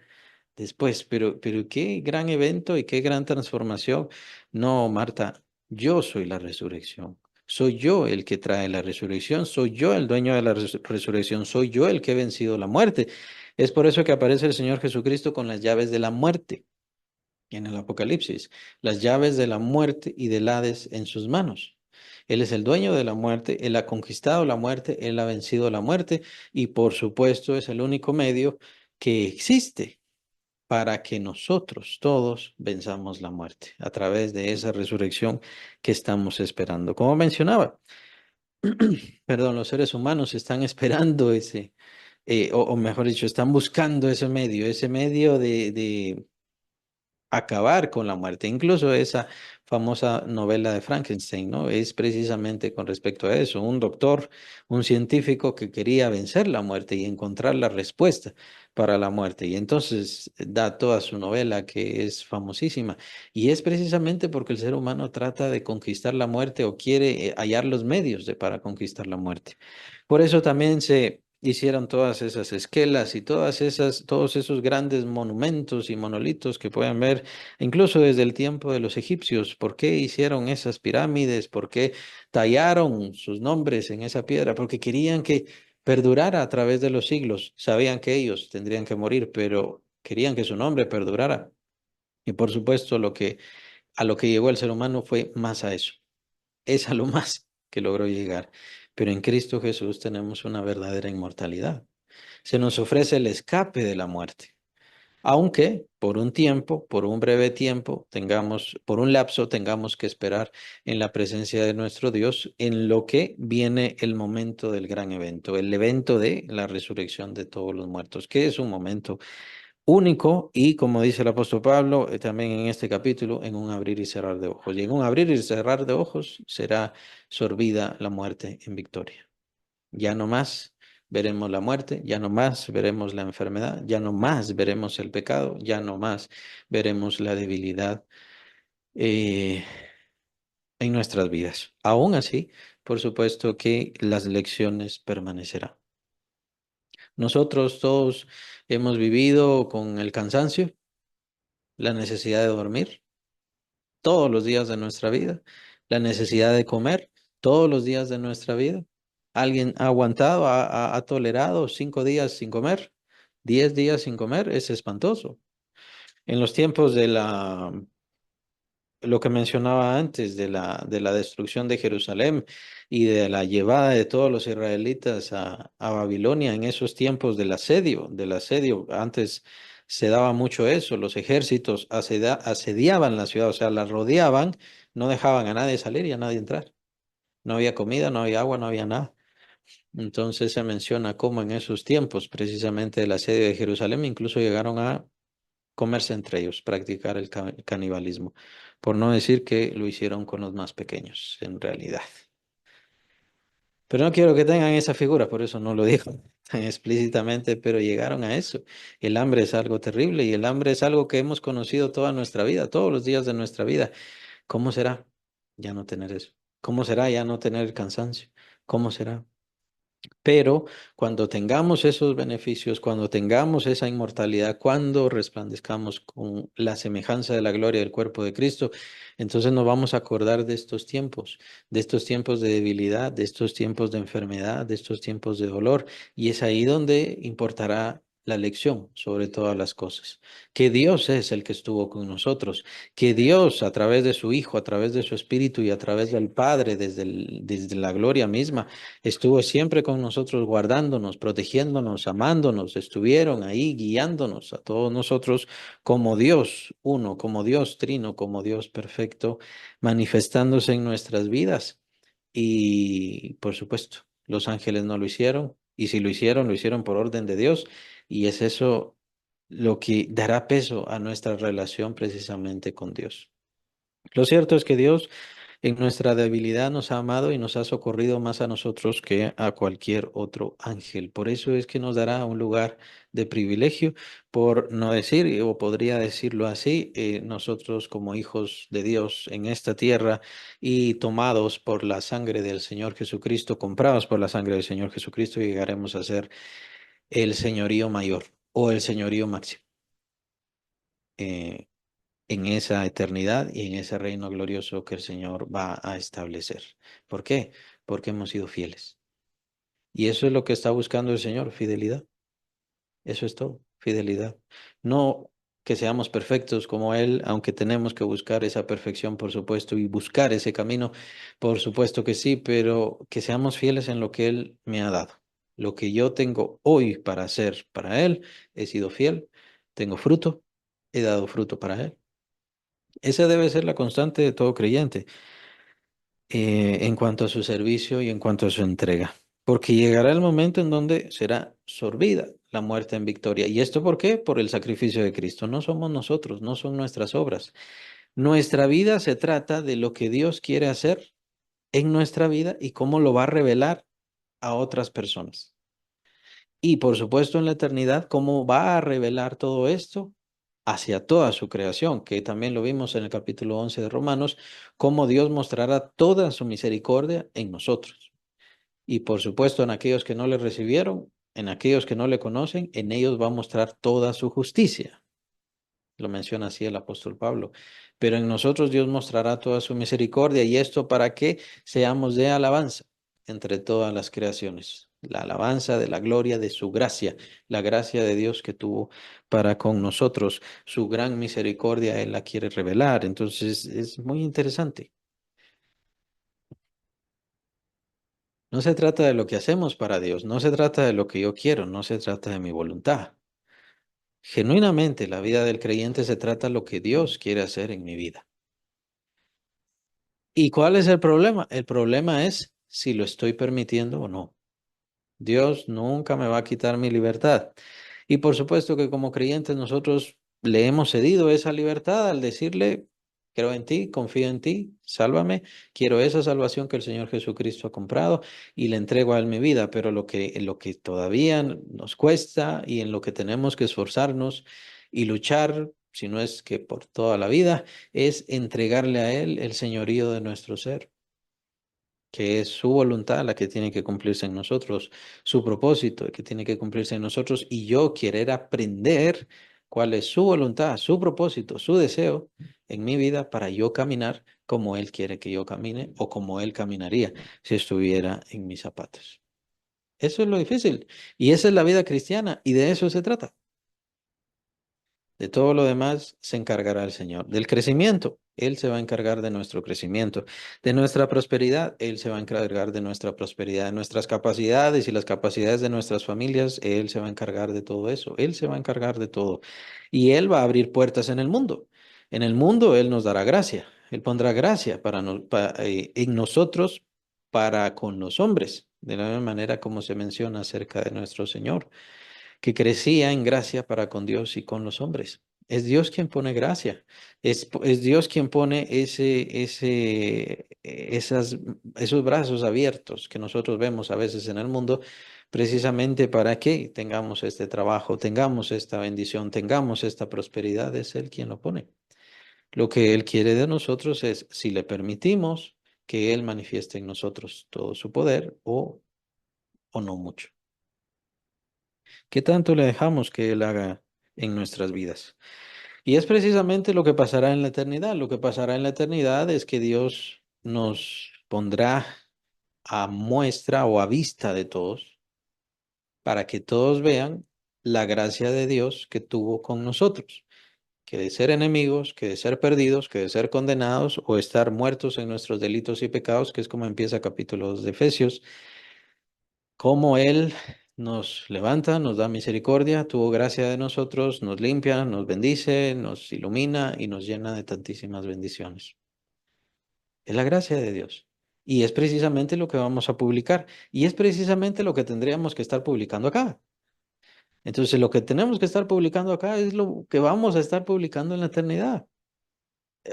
[SPEAKER 1] después. Pero qué gran evento y qué gran transformación. No, Marta, yo soy la resurrección. Soy yo el que trae la resurrección, soy yo el dueño de la resurrección, soy yo el que he vencido la muerte. Es por eso que aparece el Señor Jesucristo con las llaves de la muerte en el Apocalipsis, las llaves de la muerte y del Hades en sus manos. Él es el dueño de la muerte, Él ha conquistado la muerte, Él ha vencido la muerte y por supuesto es el único medio que existe para que nosotros todos venzamos la muerte a través de esa resurrección que estamos esperando. Como mencionaba, perdón, los seres humanos están esperando o mejor dicho, están buscando ese medio de acabar con la muerte. Incluso esa famosa novela de Frankenstein, ¿no? Es precisamente con respecto a eso, un doctor, un científico que quería vencer la muerte y encontrar la respuesta para la muerte. Y entonces da toda su novela que es famosísima. Y es precisamente porque el ser humano trata de conquistar la muerte o quiere hallar los medios para conquistar la muerte. Por eso también se hicieron todas esas esquelas y todos esos grandes monumentos y monolitos que pueden ver incluso desde el tiempo de los egipcios. ¿Por qué hicieron esas pirámides? ¿Por qué tallaron sus nombres en esa piedra? Porque querían que perdurara a través de los siglos. Sabían que ellos tendrían que morir, pero querían que su nombre perdurara. Y por supuesto, lo que A lo que llegó el ser humano fue más a eso. Es a lo más que logró llegar. Pero en Cristo Jesús tenemos una verdadera inmortalidad. Se nos ofrece el escape de la muerte. Aunque por un tiempo, por un breve tiempo, por un lapso, tengamos que esperar en la presencia de nuestro Dios en lo que viene el momento del gran evento, el evento de la resurrección de todos los muertos, que es un momento único y, como dice el apóstol Pablo, también en este capítulo, en un abrir y cerrar de ojos. Y en un abrir y cerrar de ojos será sorbida la muerte en victoria. Ya no más veremos la muerte, ya no más veremos la enfermedad, ya no más veremos el pecado, ya no más veremos la debilidad eh, en nuestras vidas. Aún así, por supuesto que las lecciones permanecerán. Nosotros todos hemos vivido con el cansancio, la necesidad de dormir todos los días de nuestra vida, la necesidad de comer todos los días de nuestra vida. ¿Alguien ha aguantado, ha tolerado 5 días sin comer, 10 días sin comer? Es espantoso. En los tiempos de lo que mencionaba antes de la destrucción de Jerusalén y de la llevada de todos los israelitas a Babilonia en esos tiempos del asedio, antes se daba mucho eso, los ejércitos asediaban la ciudad, o sea, la rodeaban, no dejaban a nadie salir y a nadie entrar. No había comida, no había agua, no había nada. Entonces se menciona cómo en esos tiempos, precisamente del asedio de Jerusalén, incluso llegaron a comerse entre ellos, practicar el canibalismo, por no decir que lo hicieron con los más pequeños, en realidad. Pero no quiero que tengan esa figura, por eso no lo digo tan explícitamente, pero llegaron a eso. El hambre es algo terrible y el hambre es algo que hemos conocido toda nuestra vida, todos los días de nuestra vida. ¿Cómo será ya no tener eso? ¿Cómo será ya no tener cansancio? ¿Cómo será? Pero cuando tengamos esos beneficios, cuando tengamos esa inmortalidad, cuando resplandezcamos con la semejanza de la gloria del cuerpo de Cristo, entonces nos vamos a acordar de estos tiempos de debilidad, de estos tiempos de enfermedad, de estos tiempos de dolor, y es ahí donde importará la lección sobre todas las cosas, que Dios es el que estuvo con nosotros, que Dios a través de su Hijo, a través de su Espíritu y a través del Padre, desde la gloria misma, estuvo siempre con nosotros, guardándonos, protegiéndonos, amándonos, estuvieron ahí guiándonos a todos nosotros como Dios uno, como Dios trino, como Dios perfecto, manifestándose en nuestras vidas. Y por supuesto, los ángeles no lo hicieron, y si lo hicieron por orden de Dios, y es eso lo que dará peso a nuestra relación precisamente con Dios. Lo cierto es que Dios en nuestra debilidad nos ha amado y nos ha socorrido más a nosotros que a cualquier otro ángel. Por eso es que nos dará un lugar de privilegio, por no decir, o podría decirlo así, nosotros como hijos de Dios en esta tierra y tomados por la sangre del Señor Jesucristo, comprados por la sangre del Señor Jesucristo, llegaremos a ser el señorío mayor o el señorío máximo. eh, en esa eternidad y en ese reino glorioso que el Señor va a establecer. ¿Por qué? Porque hemos sido fieles. Y eso es lo que está buscando el Señor, fidelidad. Eso es todo, fidelidad. No que seamos perfectos como Él, aunque tenemos que buscar esa perfección, por supuesto, y buscar ese camino, por supuesto que sí, pero que seamos fieles en lo que Él me ha dado. Lo que yo tengo hoy para hacer para Él, he sido fiel, tengo fruto, he dado fruto para Él. Esa debe ser la constante de todo creyente en cuanto a su servicio y en cuanto a su entrega, porque llegará el momento en donde será sorbida la muerte en victoria. ¿Y esto por qué? Por el sacrificio de Cristo. No somos nosotros, no son nuestras obras. Nuestra vida se trata de lo que Dios quiere hacer en nuestra vida y cómo lo va a revelar a otras personas. Y por supuesto en la eternidad, cómo va a revelar todo esto hacia toda su creación, que también lo vimos en el capítulo 11 de Romanos, cómo Dios mostrará toda su misericordia en nosotros. Y por supuesto en aquellos que no le recibieron, en aquellos que no le conocen, en ellos va a mostrar toda su justicia. Lo menciona así el apóstol Pablo. Pero en nosotros Dios mostrará toda su misericordia y esto para que seamos de alabanza entre todas las creaciones. la alabanza de la gloria de su gracia, la gracia de Dios que tuvo para con nosotros, su gran misericordia, Él la quiere revelar. Entonces es muy interesante. No se trata de lo que hacemos para Dios, no se trata de lo que yo quiero, no se trata de mi voluntad. Genuinamente, la vida del creyente se trata de lo que Dios quiere hacer en mi vida. ¿Y cuál es el problema? El problema es si lo estoy permitiendo o no. Dios nunca me va a quitar mi libertad. Y por supuesto que como creyentes nosotros le hemos cedido esa libertad al decirle, creo en ti, confío en ti, sálvame, quiero esa salvación que el Señor Jesucristo ha comprado y le entrego a Él mi vida. Pero en lo que todavía nos cuesta y en lo que tenemos que esforzarnos y luchar, si no es que por toda la vida, es entregarle a Él el señorío de nuestro ser, que es su voluntad la que tiene que cumplirse en nosotros, su propósito el que tiene que cumplirse en nosotros, y yo querer aprender cuál es su voluntad, su propósito, su deseo en mi vida para yo caminar como Él quiere que yo camine o como Él caminaría si estuviera en mis zapatos. Eso es lo difícil y esa es la vida cristiana y de eso se trata. De todo lo demás se encargará el Señor. Del crecimiento, Él se va a encargar de nuestro crecimiento. De nuestra prosperidad, Él se va a encargar de nuestra prosperidad. De nuestras capacidades y las capacidades de nuestras familias, Él se va a encargar de todo eso. Él se va a encargar de todo. Y Él va a abrir puertas en el mundo. En el mundo, Él nos dará gracia. Él pondrá gracia en nosotros para con los hombres, de la misma manera como se menciona acerca de nuestro Señor que crecía en gracia para con Dios y con los hombres. Es Dios quien pone gracia. Es Dios quien pone esos brazos abiertos que nosotros vemos a veces en el mundo, precisamente para que tengamos este trabajo, tengamos esta bendición, tengamos esta prosperidad. Es Él quien lo pone. Lo que Él quiere de nosotros es, si le permitimos, que Él manifieste en nosotros todo su poder o no mucho. ¿Qué tanto le dejamos que Él haga en nuestras vidas? Y es precisamente lo que pasará en la eternidad. Lo que pasará en la eternidad es que Dios nos pondrá a muestra o a vista de todos para que todos vean la gracia de Dios que tuvo con nosotros, que de ser enemigos, que de ser perdidos, que de ser condenados o estar muertos en nuestros delitos y pecados, que es como empieza capítulo 2 de Efesios, cómo Él nos levanta, nos da misericordia, tuvo gracia de nosotros, nos limpia, nos bendice, nos ilumina y nos llena de tantísimas bendiciones. Es la gracia de Dios. Y es precisamente lo que vamos a publicar. Y es precisamente lo que tendríamos que estar publicando acá. Entonces, lo que tenemos que estar publicando acá es lo que vamos a estar publicando en la eternidad.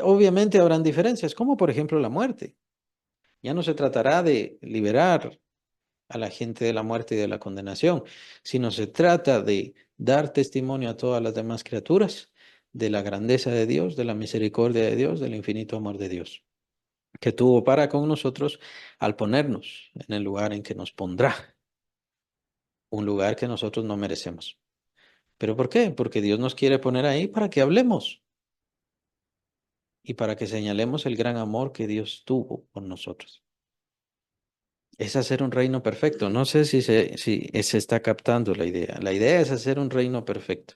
[SPEAKER 1] Obviamente habrán diferencias, como por ejemplo la muerte. Ya no se tratará de liberar a la gente de la muerte y de la condenación, sino se trata de dar testimonio a todas las demás criaturas de la grandeza de Dios, de la misericordia de Dios, del infinito amor de Dios, que tuvo para con nosotros al ponernos en el lugar en que nos pondrá, un lugar que nosotros no merecemos. ¿Pero por qué? Porque Dios nos quiere poner ahí para que hablemos y para que señalemos el gran amor que Dios tuvo con nosotros. Es hacer un reino perfecto. No sé si se está captando la idea. La idea es hacer un reino perfecto.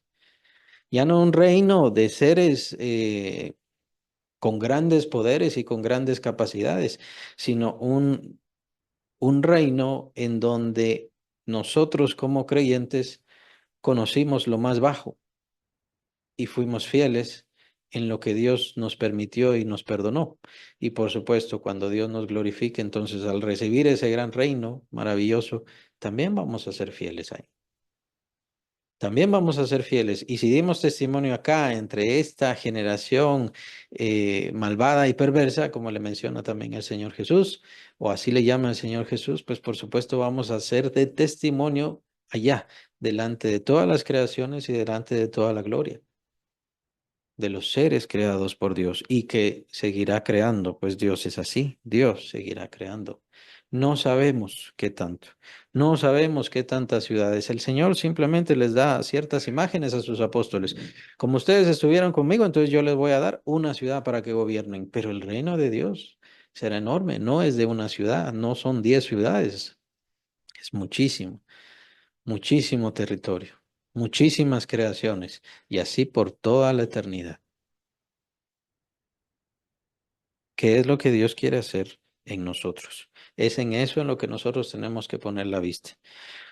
[SPEAKER 1] Ya no un reino de seres con grandes poderes y con grandes capacidades, sino un reino en donde nosotros como creyentes conocimos lo más bajo y fuimos fieles en lo que Dios nos permitió y nos perdonó. Y por supuesto, cuando Dios nos glorifique, entonces al recibir ese gran reino maravilloso, también vamos a ser fieles ahí. También vamos a ser fieles. Y si dimos testimonio acá entre esta generación malvada y perversa, como le menciona también el Señor Jesús, o así le llama el Señor Jesús, pues por supuesto vamos a ser de testimonio allá, delante de todas las creaciones y delante de toda la gloria de los seres creados por Dios y que seguirá creando, pues Dios es así, Dios seguirá creando. No sabemos qué tanto, no sabemos qué tantas ciudades. El Señor simplemente les da ciertas imágenes a sus apóstoles. Como ustedes estuvieron conmigo, entonces yo les voy a dar una ciudad para que gobiernen, pero el reino de Dios será enorme, no es de una ciudad, no son 10 ciudades, Es muchísimo, muchísimo territorio, muchísimas creaciones y así por toda la eternidad. ¿Qué es lo que Dios quiere hacer en nosotros? Es en eso en lo que nosotros tenemos que poner la vista.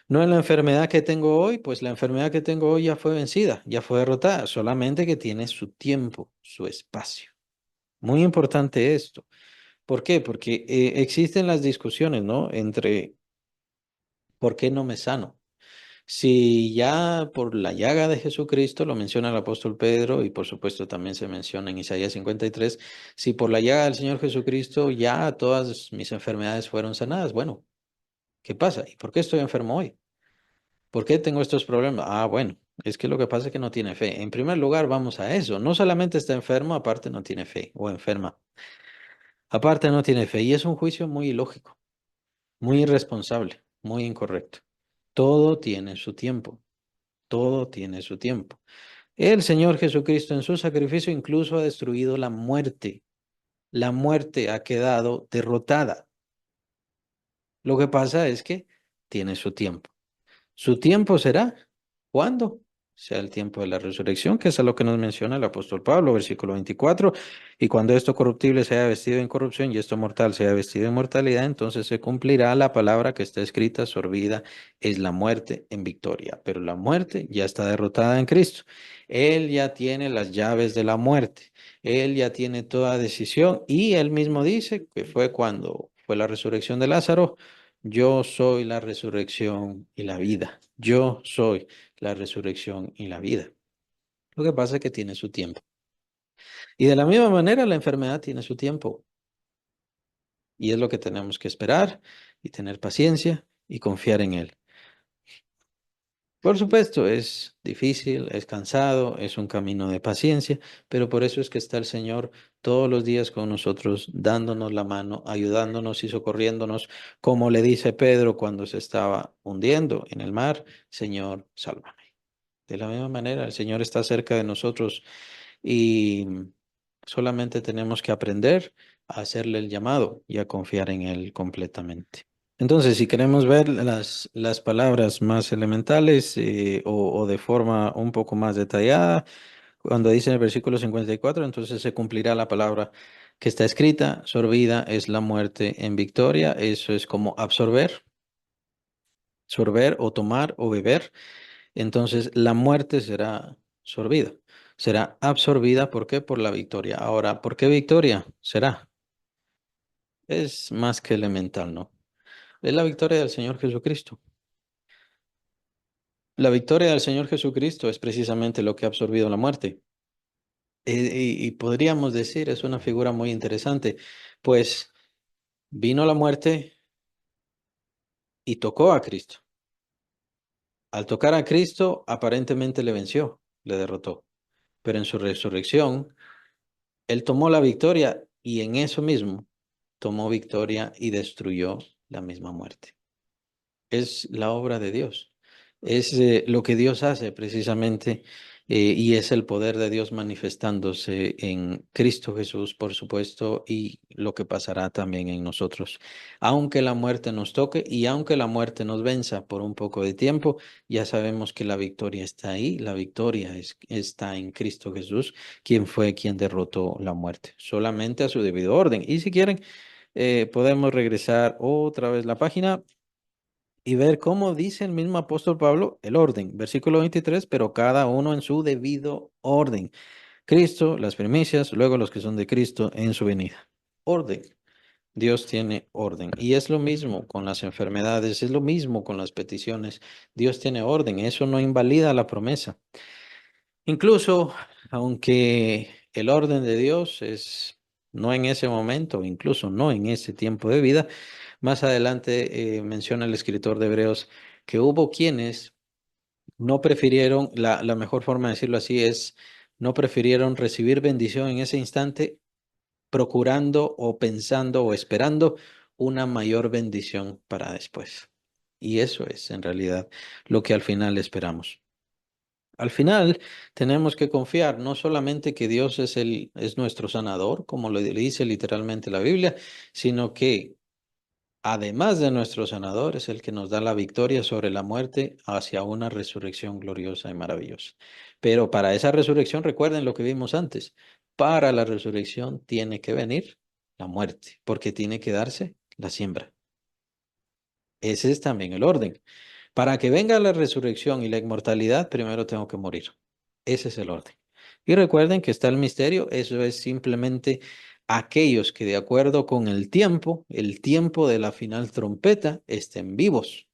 [SPEAKER 1] No en la enfermedad que tengo hoy, pues la enfermedad que tengo hoy ya fue vencida, ya fue derrotada, solamente que tiene su tiempo, su espacio. Muy importante esto. ¿Por qué? Porque existen las discusiones, ¿no? Entre ¿por qué no me sano? Si ya por la llaga de Jesucristo, lo menciona el apóstol Pedro y por supuesto también se menciona en Isaías 53, si por la llaga del Señor Jesucristo ya todas mis enfermedades fueron sanadas, bueno, ¿qué pasa? ¿Y por qué estoy enfermo hoy? ¿Por qué tengo estos problemas? Ah, bueno, es que lo que pasa es que no tiene fe. En primer lugar, vamos a eso. No solamente está enfermo, aparte no tiene fe o enferma. Aparte no tiene fe y es un juicio muy ilógico, muy irresponsable, muy incorrecto. Todo tiene su tiempo, todo tiene su tiempo. El Señor Jesucristo en su sacrificio incluso ha destruido la muerte. La muerte ha quedado derrotada. Lo que pasa es que tiene su tiempo. Su tiempo será, ¿cuándo? Sea el tiempo de la resurrección, que es a lo que nos menciona el apóstol Pablo, versículo 24. Y cuando esto corruptible sea vestido en corrupción y esto mortal sea vestido en mortalidad, entonces se cumplirá la palabra que está escrita: sorbida es la muerte en victoria. Pero la muerte ya está derrotada en Cristo. Él ya tiene las llaves de la muerte. Él ya tiene toda decisión y él mismo dice que fue cuando fue la resurrección de Lázaro. Yo soy la resurrección y la vida. Yo soy la resurrección y la vida. Lo que pasa es que tiene su tiempo. Y de la misma manera la enfermedad tiene su tiempo. Y es lo que tenemos que esperar y tener paciencia y confiar en Él. Por supuesto, es difícil, es cansado, es un camino de paciencia, pero por eso es que está el Señor todos los días con nosotros, dándonos la mano, ayudándonos y socorriéndonos, como le dice Pedro cuando se estaba hundiendo en el mar: Señor, sálvame. De la misma manera, el Señor está cerca de nosotros y solamente tenemos que aprender a hacerle el llamado y a confiar en Él completamente. Entonces, si queremos ver las palabras más elementales o de forma un poco más detallada, cuando dice en el versículo 54, entonces se cumplirá la palabra que está escrita: sorbida es la muerte en victoria. Eso es como absorber, sorber o tomar o beber. Entonces, la muerte será sorbida, será absorbida. ¿Por qué? Por la victoria. Ahora, ¿por qué victoria será? Es más que elemental, ¿no? Es la victoria del Señor Jesucristo. La victoria del Señor Jesucristo es precisamente lo que ha absorbido la muerte. Y podríamos decir, es una figura muy interesante, pues vino la muerte y tocó a Cristo. Al tocar a Cristo, aparentemente le venció, le derrotó, pero en su resurrección, Él tomó la victoria y en eso mismo tomó victoria y destruyó la misma muerte. Es la obra de Dios. Es lo que Dios hace precisamente y es el poder de Dios manifestándose en Cristo Jesús, por supuesto, y lo que pasará también en nosotros. Aunque la muerte nos toque y aunque la muerte nos venza por un poco de tiempo, ya sabemos que la victoria está ahí. La victoria está en Cristo Jesús, quien fue quien derrotó la muerte, solamente a su debido orden. Y si quieren, podemos regresar otra vez la página y ver cómo dice el mismo apóstol Pablo el orden. Versículo 23, pero cada uno en su debido orden. Cristo, las primicias, luego los que son de Cristo en su venida. Orden. Dios tiene orden. Y es lo mismo con las enfermedades, es lo mismo con las peticiones. Dios tiene orden. Eso no invalida la promesa. Incluso, aunque el orden de Dios es no en ese momento, incluso no en ese tiempo de vida, más adelante menciona el escritor de Hebreos que hubo quienes no prefirieron, la mejor forma de decirlo así es, no prefirieron recibir bendición en ese instante, procurando o pensando o esperando una mayor bendición para después. Y eso es en realidad lo que al final esperamos. Al final tenemos que confiar no solamente que Dios es nuestro sanador, como lo dice literalmente la Biblia, sino que además de nuestro sanador, es el que nos da la victoria sobre la muerte hacia una resurrección gloriosa y maravillosa. Pero para esa resurrección, recuerden lo que vimos antes, para la resurrección tiene que venir la muerte, porque tiene que darse la siembra. Ese es también el orden. Para que venga la resurrección y la inmortalidad, primero tengo que morir. Ese es el orden. Y recuerden que está el misterio, eso es simplemente aquellos que de acuerdo con el tiempo de la final trompeta, estén vivos.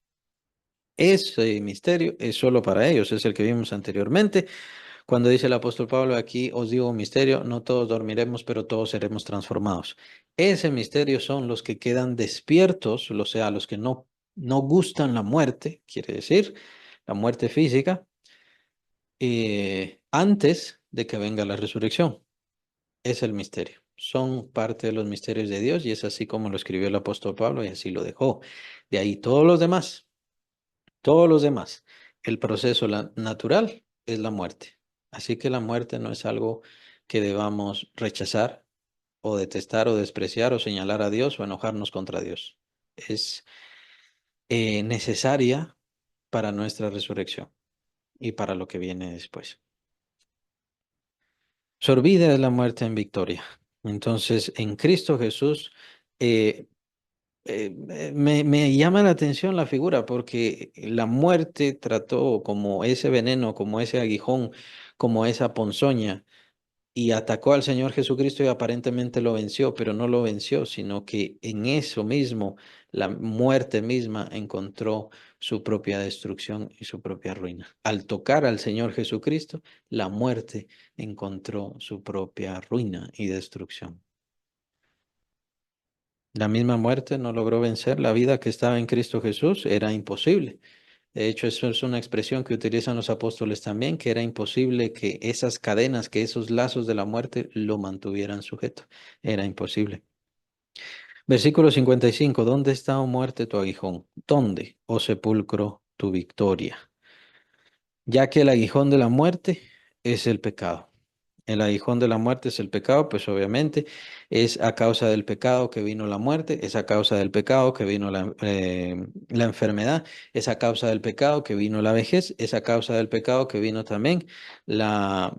[SPEAKER 1] Ese misterio es solo para ellos, es el que vimos anteriormente. Cuando dice el apóstol Pablo, aquí os digo un misterio, no todos dormiremos, pero todos seremos transformados. Ese misterio son los que quedan despiertos, o sea, los que no gustan la muerte, quiere decir, la muerte física, antes de que venga la resurrección. Es el misterio. Son parte de los misterios de Dios y es así como lo escribió el apóstol Pablo y así lo dejó. De ahí todos los demás. El proceso natural es la muerte. Así que la muerte no es algo que debamos rechazar o detestar o despreciar o señalar a Dios o enojarnos contra Dios. Es necesaria para nuestra resurrección y para lo que viene después. Sorbida es la muerte en victoria. Entonces, en Cristo Jesús, eh, me llama la atención la figura porque la muerte trató como ese veneno, como ese aguijón, como esa ponzoña y atacó al Señor Jesucristo y aparentemente lo venció, pero no lo venció, sino que en eso mismo la muerte misma encontró su propia destrucción y su propia ruina. Al tocar al Señor Jesucristo, la muerte encontró su propia ruina y destrucción. La misma muerte no logró vencer la vida que estaba en Cristo Jesús, era imposible. De hecho, eso es una expresión que utilizan los apóstoles también, que era imposible que esas cadenas, que esos lazos de la muerte lo mantuvieran sujeto. Era imposible. Versículo 55. ¿Dónde está, oh muerte, tu aguijón? ¿Dónde, oh sepulcro, tu victoria? Ya que el aguijón de la muerte es el pecado. El aguijón de la muerte es el pecado, pues obviamente es a causa del pecado que vino la muerte, es a causa del pecado que vino la enfermedad, es a causa del pecado que vino la vejez, es a causa del pecado que vino también la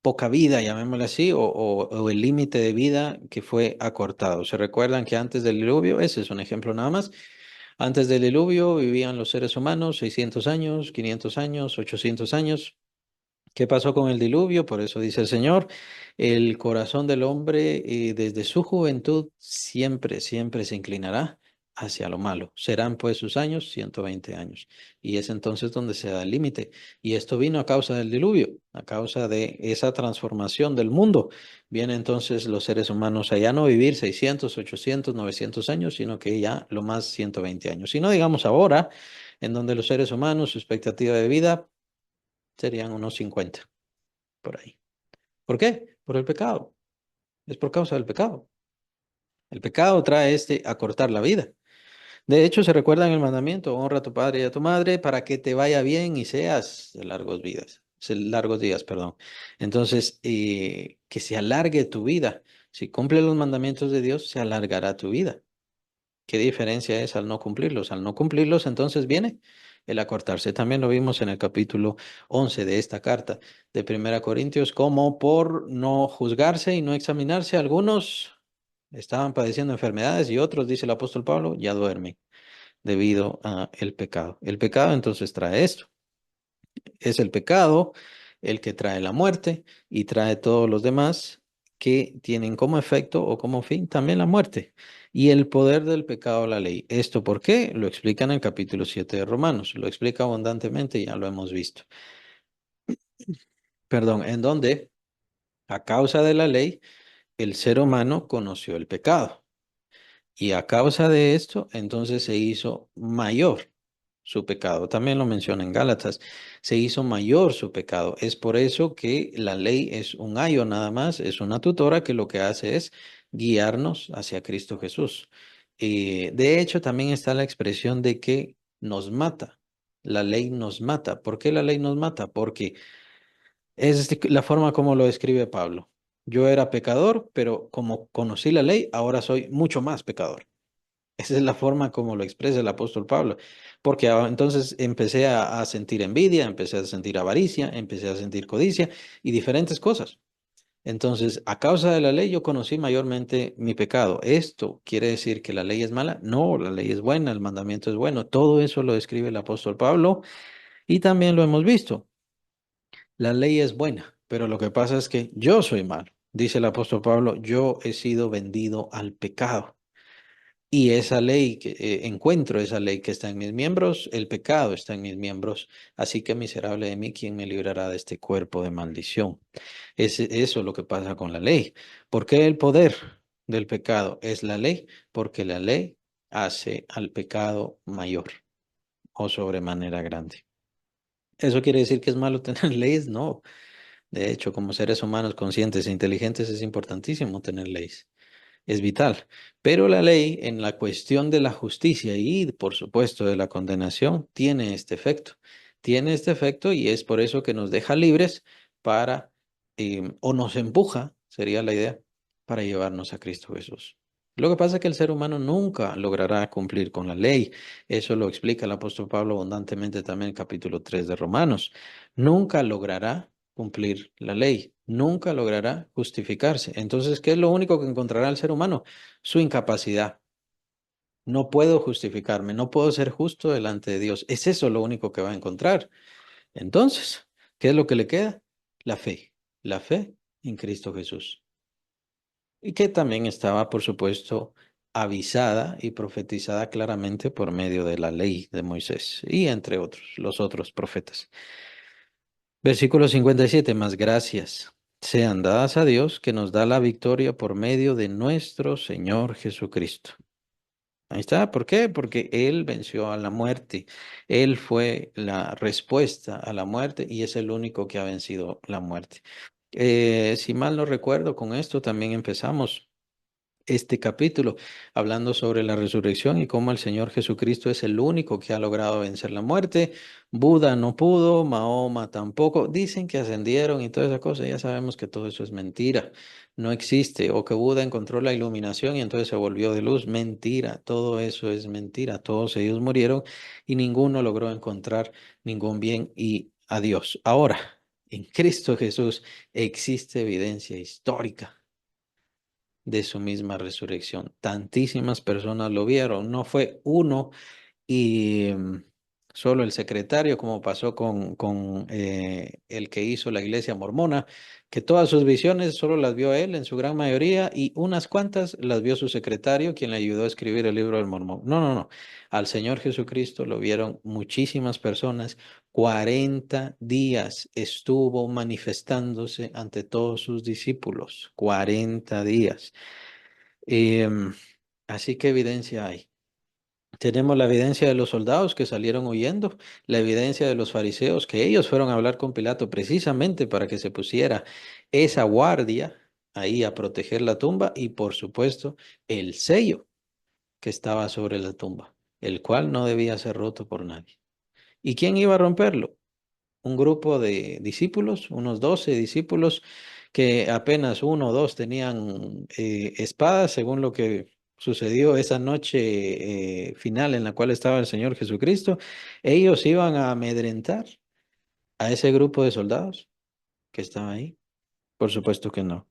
[SPEAKER 1] poca vida, llamémosle así, o el límite de vida que fue acortado. ¿Se recuerdan que antes del diluvio, ese es un ejemplo nada más, antes del diluvio vivían los seres humanos 600 años, 500 años, 800 años? ¿Qué pasó con el diluvio? Por eso dice el Señor, el corazón del hombre desde su juventud siempre, siempre se inclinará hacia lo malo. Serán pues sus años 120 años. Y es entonces donde se da el límite. Y esto vino a causa del diluvio, a causa de esa transformación del mundo. Vienen entonces los seres humanos a ya no vivir 600, 800, 900 años, sino que ya lo más 120 años. Si no digamos ahora, en donde los seres humanos, su expectativa de vida serían unos 50 por ahí. ¿Por qué? Por el pecado. Es por causa del pecado. El pecado trae acortar la vida. De hecho, se recuerda en el mandamiento, honra a tu padre y a tu madre para que te vaya bien y seas de largos días, perdón. Entonces, que se alargue tu vida. Si cumples los mandamientos de Dios, se alargará tu vida. ¿Qué diferencia es al no cumplirlos? Al no cumplirlos, entonces viene el acortarse. También lo vimos en el capítulo 11 de esta carta de Primera Corintios, como por no juzgarse y no examinarse, algunos estaban padeciendo enfermedades y otros, dice el apóstol Pablo, ya duermen debido a el pecado. El pecado entonces trae esto. Es el pecado el que trae la muerte y trae todos los demás que tienen como efecto o como fin también la muerte. Y el poder del pecado, la ley. ¿Esto por qué? Lo explica en el capítulo 7 de Romanos. Lo explica abundantemente, ya lo hemos visto. Perdón, en donde a causa de la ley el ser humano conoció el pecado. Y a causa de esto, entonces se hizo mayor su pecado. También lo menciona en Gálatas. Se hizo mayor su pecado. Es por eso que la ley es un ayo nada más, es una tutora que lo que hace es guiarnos hacia Cristo Jesús. De hecho, también está la expresión de que nos mata. La ley nos mata. ¿Por qué la ley nos mata? Porque es la forma como lo describe Pablo. Yo era pecador, pero como conocí la ley, ahora soy mucho más pecador. Esa es la forma como lo expresa el apóstol Pablo. Porque entonces empecé a sentir envidia, empecé a sentir avaricia, empecé a sentir codicia y diferentes cosas. Entonces, a causa de la ley, yo conocí mayormente mi pecado. ¿Esto quiere decir que la ley es mala? No, la ley es buena, el mandamiento es bueno. Todo eso lo describe el apóstol Pablo y también lo hemos visto. La ley es buena, pero lo que pasa es que yo soy malo. Dice el apóstol Pablo, yo he sido vendido al pecado. Y esa ley, que encuentro esa ley que está en mis miembros, el pecado está en mis miembros. Así que miserable de mí, ¿quién me librará de este cuerpo de maldición? Eso es lo que pasa con la ley. ¿Por qué el poder del pecado es la ley? Porque la ley hace al pecado mayor o sobremanera grande. ¿Eso quiere decir que es malo tener leyes? No. De hecho, como seres humanos conscientes e inteligentes es importantísimo tener leyes. Es vital. Pero la ley en la cuestión de la justicia y, por supuesto, de la condenación, tiene este efecto. Tiene este efecto y es por eso que nos deja libres para, o nos empuja, sería la idea, para llevarnos a Cristo Jesús. Lo que pasa es que el ser humano nunca logrará cumplir con la ley. Eso lo explica el apóstol Pablo abundantemente también en el capítulo 3 de Romanos. Nunca logrará cumplir la ley, nunca logrará justificarse. Entonces, ¿qué es lo único que encontrará el ser humano? Su incapacidad. No puedo justificarme, no puedo ser justo delante de Dios. Es eso lo único que va a encontrar. Entonces, ¿qué es lo que le queda? La fe en Cristo Jesús. Y que también estaba, por supuesto, avisada y profetizada claramente por medio de la ley de Moisés y entre otros, los otros profetas. Versículo 57, más gracias sean dadas a Dios que nos da la victoria por medio de nuestro Señor Jesucristo. Ahí está, ¿por qué? Porque Él venció a la muerte. Él fue la respuesta a la muerte y es el único que ha vencido la muerte. Si mal no recuerdo, con esto también empezamos este capítulo, hablando sobre la resurrección y cómo el Señor Jesucristo es el único que ha logrado vencer la muerte. Buda no pudo, Mahoma tampoco. Dicen que ascendieron y toda esa cosa. Ya sabemos que todo eso es mentira. No existe. O que Buda encontró la iluminación y entonces se volvió de luz. Mentira. Todo eso es mentira. Todos ellos murieron y ninguno logró encontrar ningún bien y a Dios. Ahora, en Cristo Jesús existe evidencia histórica de su misma resurrección. Tantísimas personas lo vieron, no fue uno y solo el secretario, como pasó con el que hizo la iglesia mormona, que todas sus visiones solo las vio él en su gran mayoría y unas cuantas las vio su secretario, quien le ayudó a escribir el libro del Mormón. No, no, no. Al Señor Jesucristo lo vieron muchísimas personas. 40 días estuvo manifestándose ante todos sus discípulos. 40 días. Em, Así que evidencia hay. Tenemos la evidencia de los soldados que salieron huyendo, la evidencia de los fariseos que ellos fueron a hablar con Pilato precisamente para que se pusiera esa guardia ahí a proteger la tumba y por supuesto el sello que estaba sobre la tumba, el cual no debía ser roto por nadie. ¿Y quién iba a romperlo? Un grupo de discípulos, unos 12 discípulos, que apenas uno o dos tenían espadas, según lo que sucedió esa noche final en la cual estaba el Señor Jesucristo. Ellos iban a amedrentar a ese grupo de soldados que estaba ahí. Por supuesto que no.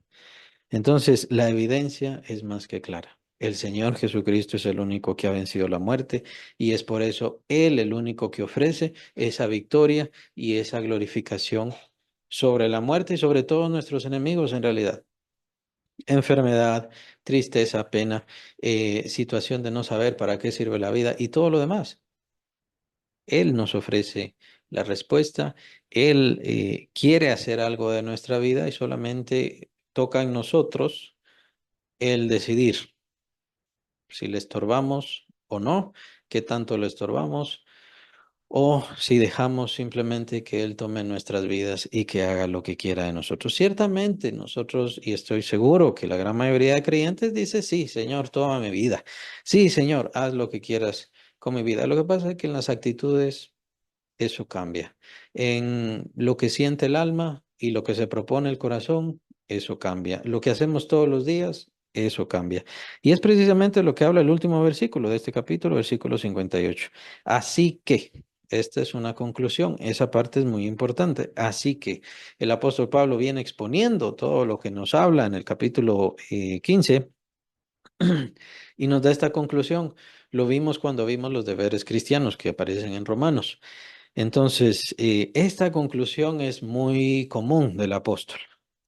[SPEAKER 1] Entonces, la evidencia es más que clara. El Señor Jesucristo es el único que ha vencido la muerte y es por eso Él el único que ofrece esa victoria y esa glorificación sobre la muerte y sobre todos nuestros enemigos en realidad. Enfermedad, tristeza, pena, situación de no saber para qué sirve la vida y todo lo demás. Él nos ofrece la respuesta. Él quiere hacer algo de nuestra vida y solamente toca en nosotros el decidir si le estorbamos o no, qué tanto le estorbamos, o si dejamos simplemente que Él tome nuestras vidas y que haga lo que quiera de nosotros. Ciertamente nosotros, y estoy seguro que la gran mayoría de creyentes dice, sí, Señor, toma mi vida. Sí, Señor, haz lo que quieras con mi vida. Lo que pasa es que en las actitudes eso cambia. En lo que siente el alma y lo que se propone el corazón, eso cambia. Lo que hacemos todos los días, eso cambia. Y es precisamente lo que habla el último versículo de este capítulo, versículo 58. Así que, esta es una conclusión, esa parte es muy importante. Así que el apóstol Pablo viene exponiendo todo lo que nos habla en el capítulo 15 y nos da esta conclusión. Lo vimos cuando vimos los deberes cristianos que aparecen en Romanos. Entonces, esta conclusión es muy común del apóstol.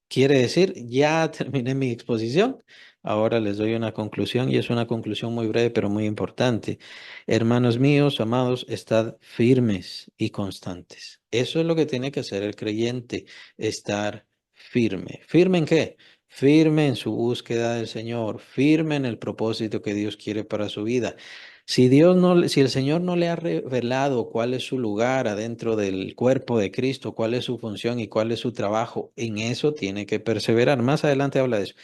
[SPEAKER 1] Quiere decir, ya terminé mi exposición, ahora les doy una conclusión y es una conclusión muy breve pero muy importante. Hermanos míos, amados, estad firmes y constantes. Eso es lo que tiene que hacer el creyente, estar firme. ¿Firme en qué? Firme en su búsqueda del Señor, firme en el propósito que Dios quiere para su vida. Si Dios no, si el Señor no le ha revelado cuál es su lugar adentro del cuerpo de Cristo, cuál es su función y cuál es su trabajo, en eso tiene que perseverar. Más adelante habla de eso,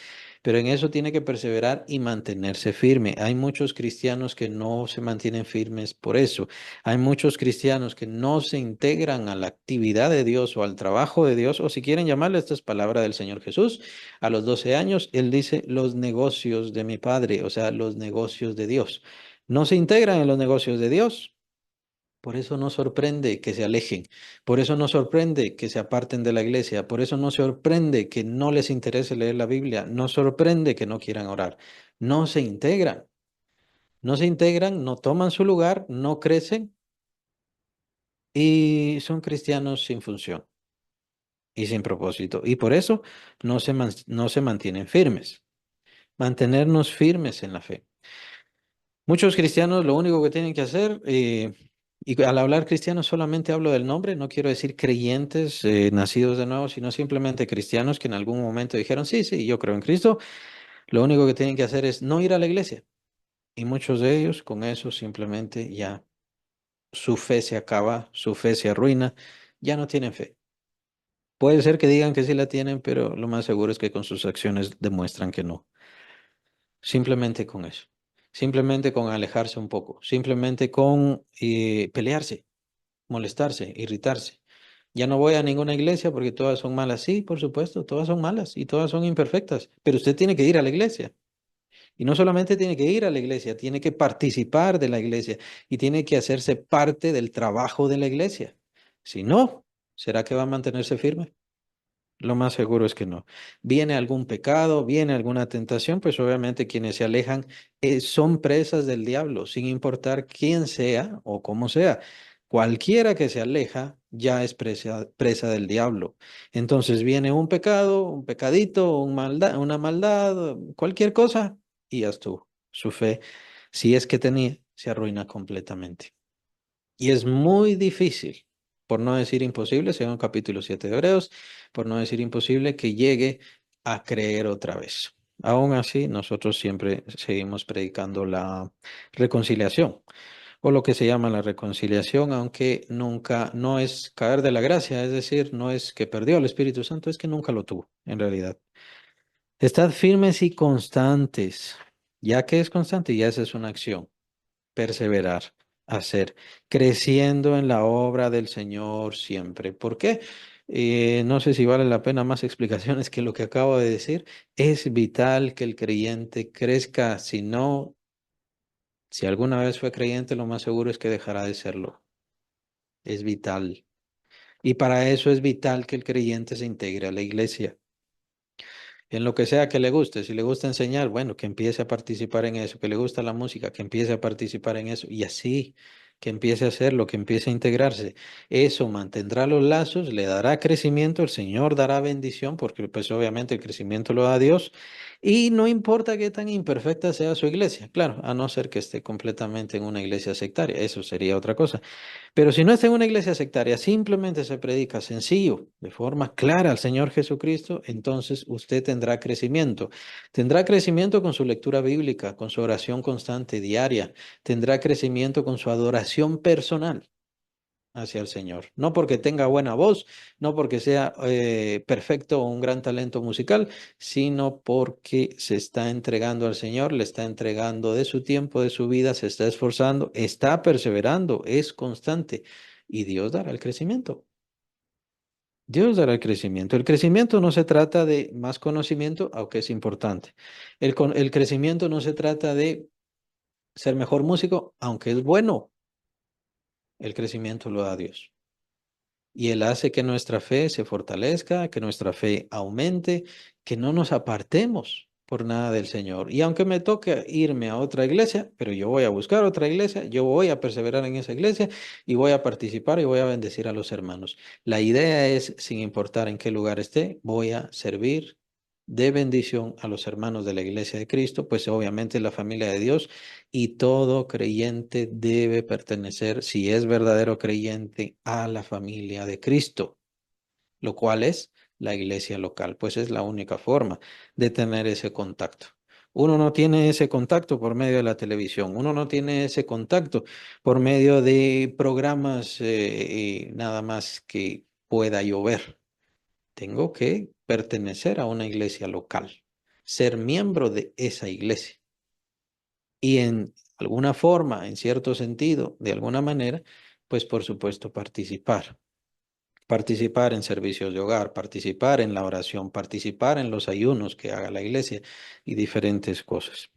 [SPEAKER 1] pero en eso tiene que perseverar y mantenerse firme. Hay muchos cristianos que no se mantienen firmes por eso. Hay muchos cristianos que no se integran a la actividad de Dios o al trabajo de Dios, o si quieren llamarle, esta es palabra del Señor Jesús. A los 12 años, Él dice, los negocios de mi Padre, o sea, los negocios de Dios. No se integran en los negocios de Dios. Por eso no sorprende que se alejen. Por eso no sorprende que se aparten de la iglesia. Por eso no sorprende que no les interese leer la Biblia. No sorprende que no quieran orar. No se integran. No se integran, no toman su lugar, no crecen y son cristianos sin función y sin propósito. Y por eso no se mantienen firmes. Mantenernos firmes en la fe. Muchos cristianos lo único que tienen que hacer, y al hablar cristianos solamente hablo del nombre, no quiero decir creyentes nacidos de nuevo, sino simplemente cristianos que en algún momento dijeron, sí, sí, yo creo en Cristo, lo único que tienen que hacer es no ir a la iglesia. Y muchos de ellos con eso simplemente ya su fe se acaba, su fe se arruina, ya no tienen fe. Puede ser que digan que sí la tienen, pero lo más seguro es que con sus acciones demuestran que no. Simplemente con eso. Simplemente con alejarse un poco. Simplemente con pelearse, molestarse, irritarse. Ya no voy a ninguna iglesia porque todas son malas. Sí, por supuesto, todas son malas y todas son imperfectas. Pero usted tiene que ir a la iglesia. Y no solamente tiene que ir a la iglesia, tiene que participar de la iglesia y tiene que hacerse parte del trabajo de la iglesia. Si no, ¿será que va a mantenerse firme? Lo más seguro es que no. Viene algún pecado, viene alguna tentación, pues obviamente quienes se alejan son presas del diablo, sin importar quién sea o cómo sea. Cualquiera que se aleja ya es presa del diablo. Entonces viene un pecado, un pecadito, una maldad, cualquier cosa, y ya estuvo. Su fe, si es que tenía, se arruina completamente. Y es muy difícil, por no decir imposible, según capítulo 7 de Hebreos, por no decir imposible, que llegue a creer otra vez. Aún así, nosotros siempre seguimos predicando la reconciliación, o lo que se llama la reconciliación, aunque nunca, no es caer de la gracia, es decir, no es que perdió el Espíritu Santo, es que nunca lo tuvo, en realidad. Estad firmes y constantes. Ya que es constante, ya esa es una acción perseverar, hacer, creciendo en la obra del Señor siempre. ¿Por qué? No sé si vale la pena más explicaciones que lo que acabo de decir. Es vital que el creyente crezca. Si no, si alguna vez fue creyente, lo más seguro es que dejará de serlo. Es vital. Y para eso es vital que el creyente se integre a la iglesia. En lo que sea que le guste, si le gusta enseñar, bueno, que empiece a participar en eso, que le gusta la música, que empiece a participar en eso y así, que empiece a hacerlo, que empiece a integrarse. Eso mantendrá los lazos, le dará crecimiento, el Señor dará bendición, porque pues obviamente el crecimiento lo da Dios y no importa qué tan imperfecta sea su iglesia, claro, a no ser que esté completamente en una iglesia sectaria, eso sería otra cosa. Pero si no está en una iglesia sectaria, simplemente se predica sencillo, de forma clara al Señor Jesucristo, entonces usted tendrá crecimiento. Tendrá crecimiento con su lectura bíblica, con su oración constante diaria. Tendrá crecimiento con su adoración personal hacia el Señor. No porque tenga buena voz, no porque sea perfecto o un gran talento musical, sino porque se está entregando al Señor, le está entregando de su tiempo, de su vida, se está esforzando, está perseverando, es constante y Dios dará el crecimiento. Dios dará el crecimiento. El crecimiento no se trata de más conocimiento, aunque es importante. El crecimiento no se trata de ser mejor músico, aunque es bueno. El crecimiento lo da Dios. Y Él hace que nuestra fe se fortalezca, que nuestra fe aumente, que no nos apartemos por nada del Señor. Y aunque me toque irme a otra iglesia, pero yo voy a buscar otra iglesia, yo voy a perseverar en esa iglesia y voy a participar y voy a bendecir a los hermanos. La idea es, sin importar en qué lugar esté, voy a servir de bendición a los hermanos de la iglesia de Cristo, pues obviamente es la familia de Dios y todo creyente debe pertenecer, si es verdadero creyente, a la familia de Cristo, lo cual es la iglesia local, pues es la única forma de tener ese contacto. Uno no tiene ese contacto por medio de la televisión, uno no tiene ese contacto por medio de programas nada más que pueda llover. Tengo que pertenecer a una iglesia local, ser miembro de esa iglesia y en alguna forma, en cierto sentido, de alguna manera, pues por supuesto participar. Participar en servicios de hogar, participar en la oración, participar en los ayunos que haga la iglesia y diferentes cosas.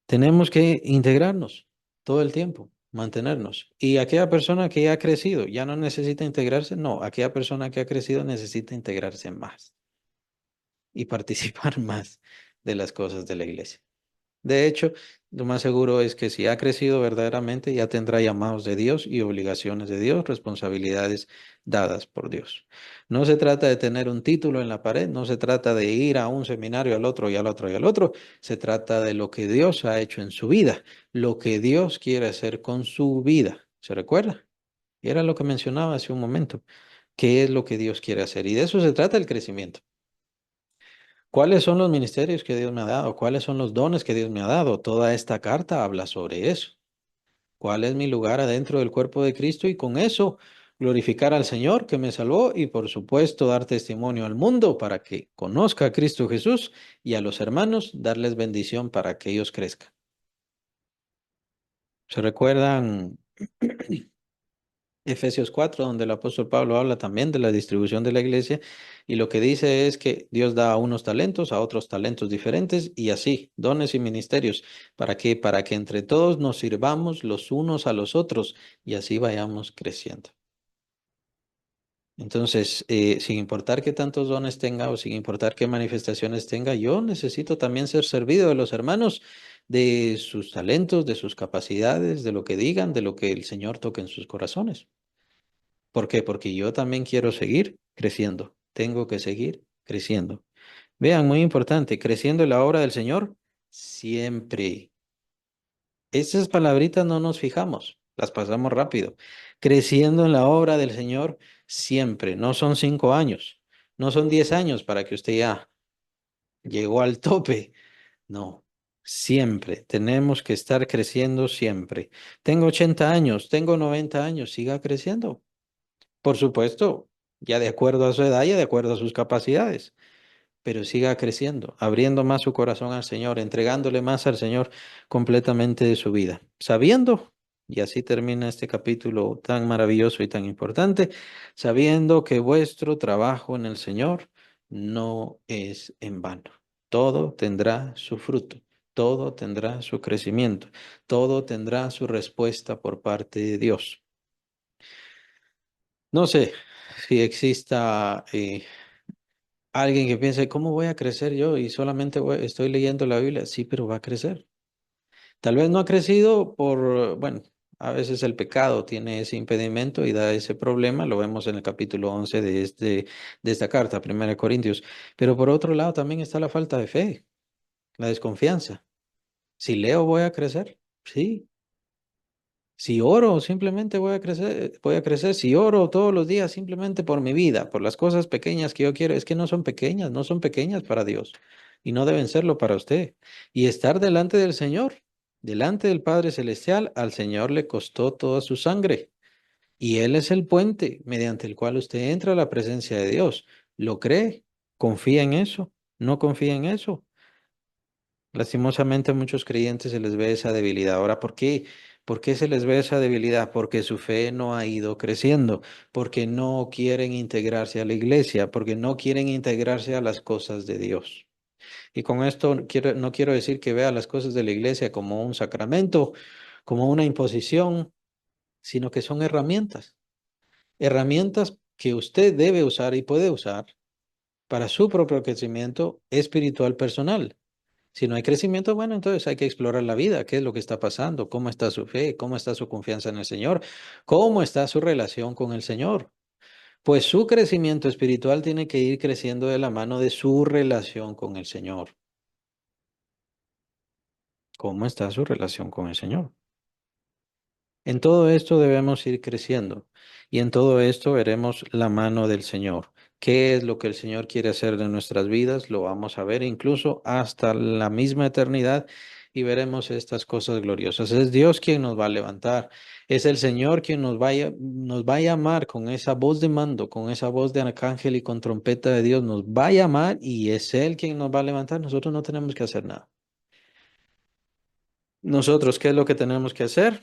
[SPEAKER 1] Tenemos que integrarnos todo el tiempo, mantenernos. Y aquella persona que ya ha crecido, ya no necesita integrarse, no, aquella persona que ha crecido necesita integrarse más y participar más de las cosas de la iglesia. De hecho, lo más seguro es que si ha crecido verdaderamente, ya tendrá llamados de Dios y obligaciones de Dios, responsabilidades dadas por Dios. No se trata de tener un título en la pared, no se trata de ir a un seminario al otro y al otro y al otro, se trata de lo que Dios ha hecho en su vida, lo que Dios quiere hacer con su vida. ¿Se recuerda? Y era lo que mencionaba hace un momento. ¿Qué es lo que Dios quiere hacer? Y de eso se trata el crecimiento. ¿Cuáles son los ministerios que Dios me ha dado? ¿Cuáles son los dones que Dios me ha dado? Toda esta carta habla sobre eso. ¿Cuál es mi lugar adentro del cuerpo de Cristo? Y con eso glorificar al Señor que me salvó y por supuesto dar testimonio al mundo para que conozca a Cristo Jesús y a los hermanos darles bendición para que ellos crezcan. ¿Se recuerdan Efesios 4, donde el apóstol Pablo habla también de la distribución de la iglesia y lo que dice es que Dios da a unos talentos, a otros talentos diferentes y así, dones y ministerios, ¿para qué? Para que entre todos nos sirvamos los unos a los otros y así vayamos creciendo. Entonces, sin importar qué tantos dones tenga o sin importar qué manifestaciones tenga, yo necesito también ser servido de los hermanos, de sus talentos, de sus capacidades, de lo que digan, de lo que el Señor toque en sus corazones. ¿Por qué? Porque yo también quiero seguir creciendo. Tengo que seguir creciendo. Vean, muy importante, creciendo en la obra del Señor siempre. Esas palabritas no nos fijamos, las pasamos rápido. Creciendo en la obra del Señor siempre. No son 5 años, no son 10 años para que usted ya llegó al tope. No, siempre. Tenemos que estar creciendo siempre. Tengo 80 años, tengo 90 años, siga creciendo. Por supuesto, ya de acuerdo a su edad y de acuerdo a sus capacidades, pero siga creciendo, abriendo más su corazón al Señor, entregándole más al Señor completamente de su vida, sabiendo, y así termina este capítulo tan maravilloso y tan importante, sabiendo que vuestro trabajo en el Señor no es en vano. Todo tendrá su fruto, todo tendrá su crecimiento, todo tendrá su respuesta por parte de Dios. No sé si exista alguien que piense, ¿cómo voy a crecer yo? Y solamente estoy leyendo la Biblia. Sí, pero va a crecer. Tal vez no ha crecido por, bueno, a veces el pecado tiene ese impedimento y da ese problema. Lo vemos en el capítulo 11 de esta carta, Primera de Corintios. Pero por otro lado también está la falta de fe, la desconfianza. Si leo, voy a crecer. Sí. Si oro, simplemente voy a crecer, voy a crecer. Si oro todos los días simplemente por mi vida, por las cosas pequeñas que yo quiero, es que no son pequeñas, no son pequeñas para Dios y no deben serlo para usted. Y estar delante del Señor, delante del Padre Celestial, al Señor le costó toda su sangre y Él es el puente mediante el cual usted entra a la presencia de Dios. ¿Lo cree? ¿Confía en eso? ¿No confía en eso? Lastimosamente a muchos creyentes se les ve esa debilidad. Ahora, ¿por qué? ¿Por qué se les ve esa debilidad? Porque su fe no ha ido creciendo, porque no quieren integrarse a la iglesia, porque no quieren integrarse a las cosas de Dios. Y con esto no quiero decir que vea las cosas de la iglesia como un sacramento, como una imposición, sino que son herramientas, herramientas que usted debe usar y puede usar para su propio crecimiento espiritual personal. Si no hay crecimiento, bueno, entonces hay que explorar la vida, qué es lo que está pasando, cómo está su fe, cómo está su confianza en el Señor, cómo está su relación con el Señor. Pues su crecimiento espiritual tiene que ir creciendo de la mano de su relación con el Señor. ¿Cómo está su relación con el Señor? En todo esto debemos ir creciendo y en todo esto veremos la mano del Señor. ¿Qué es lo que el Señor quiere hacer de nuestras vidas? Lo vamos a ver incluso hasta la misma eternidad y veremos estas cosas gloriosas. Es Dios quien nos va a levantar. Es el Señor quien nos va a llamar con esa voz de mando, con esa voz de arcángel y con trompeta de Dios. Nos va a llamar y es Él quien nos va a levantar. Nosotros no tenemos que hacer nada. Nosotros, ¿qué es lo que tenemos que hacer?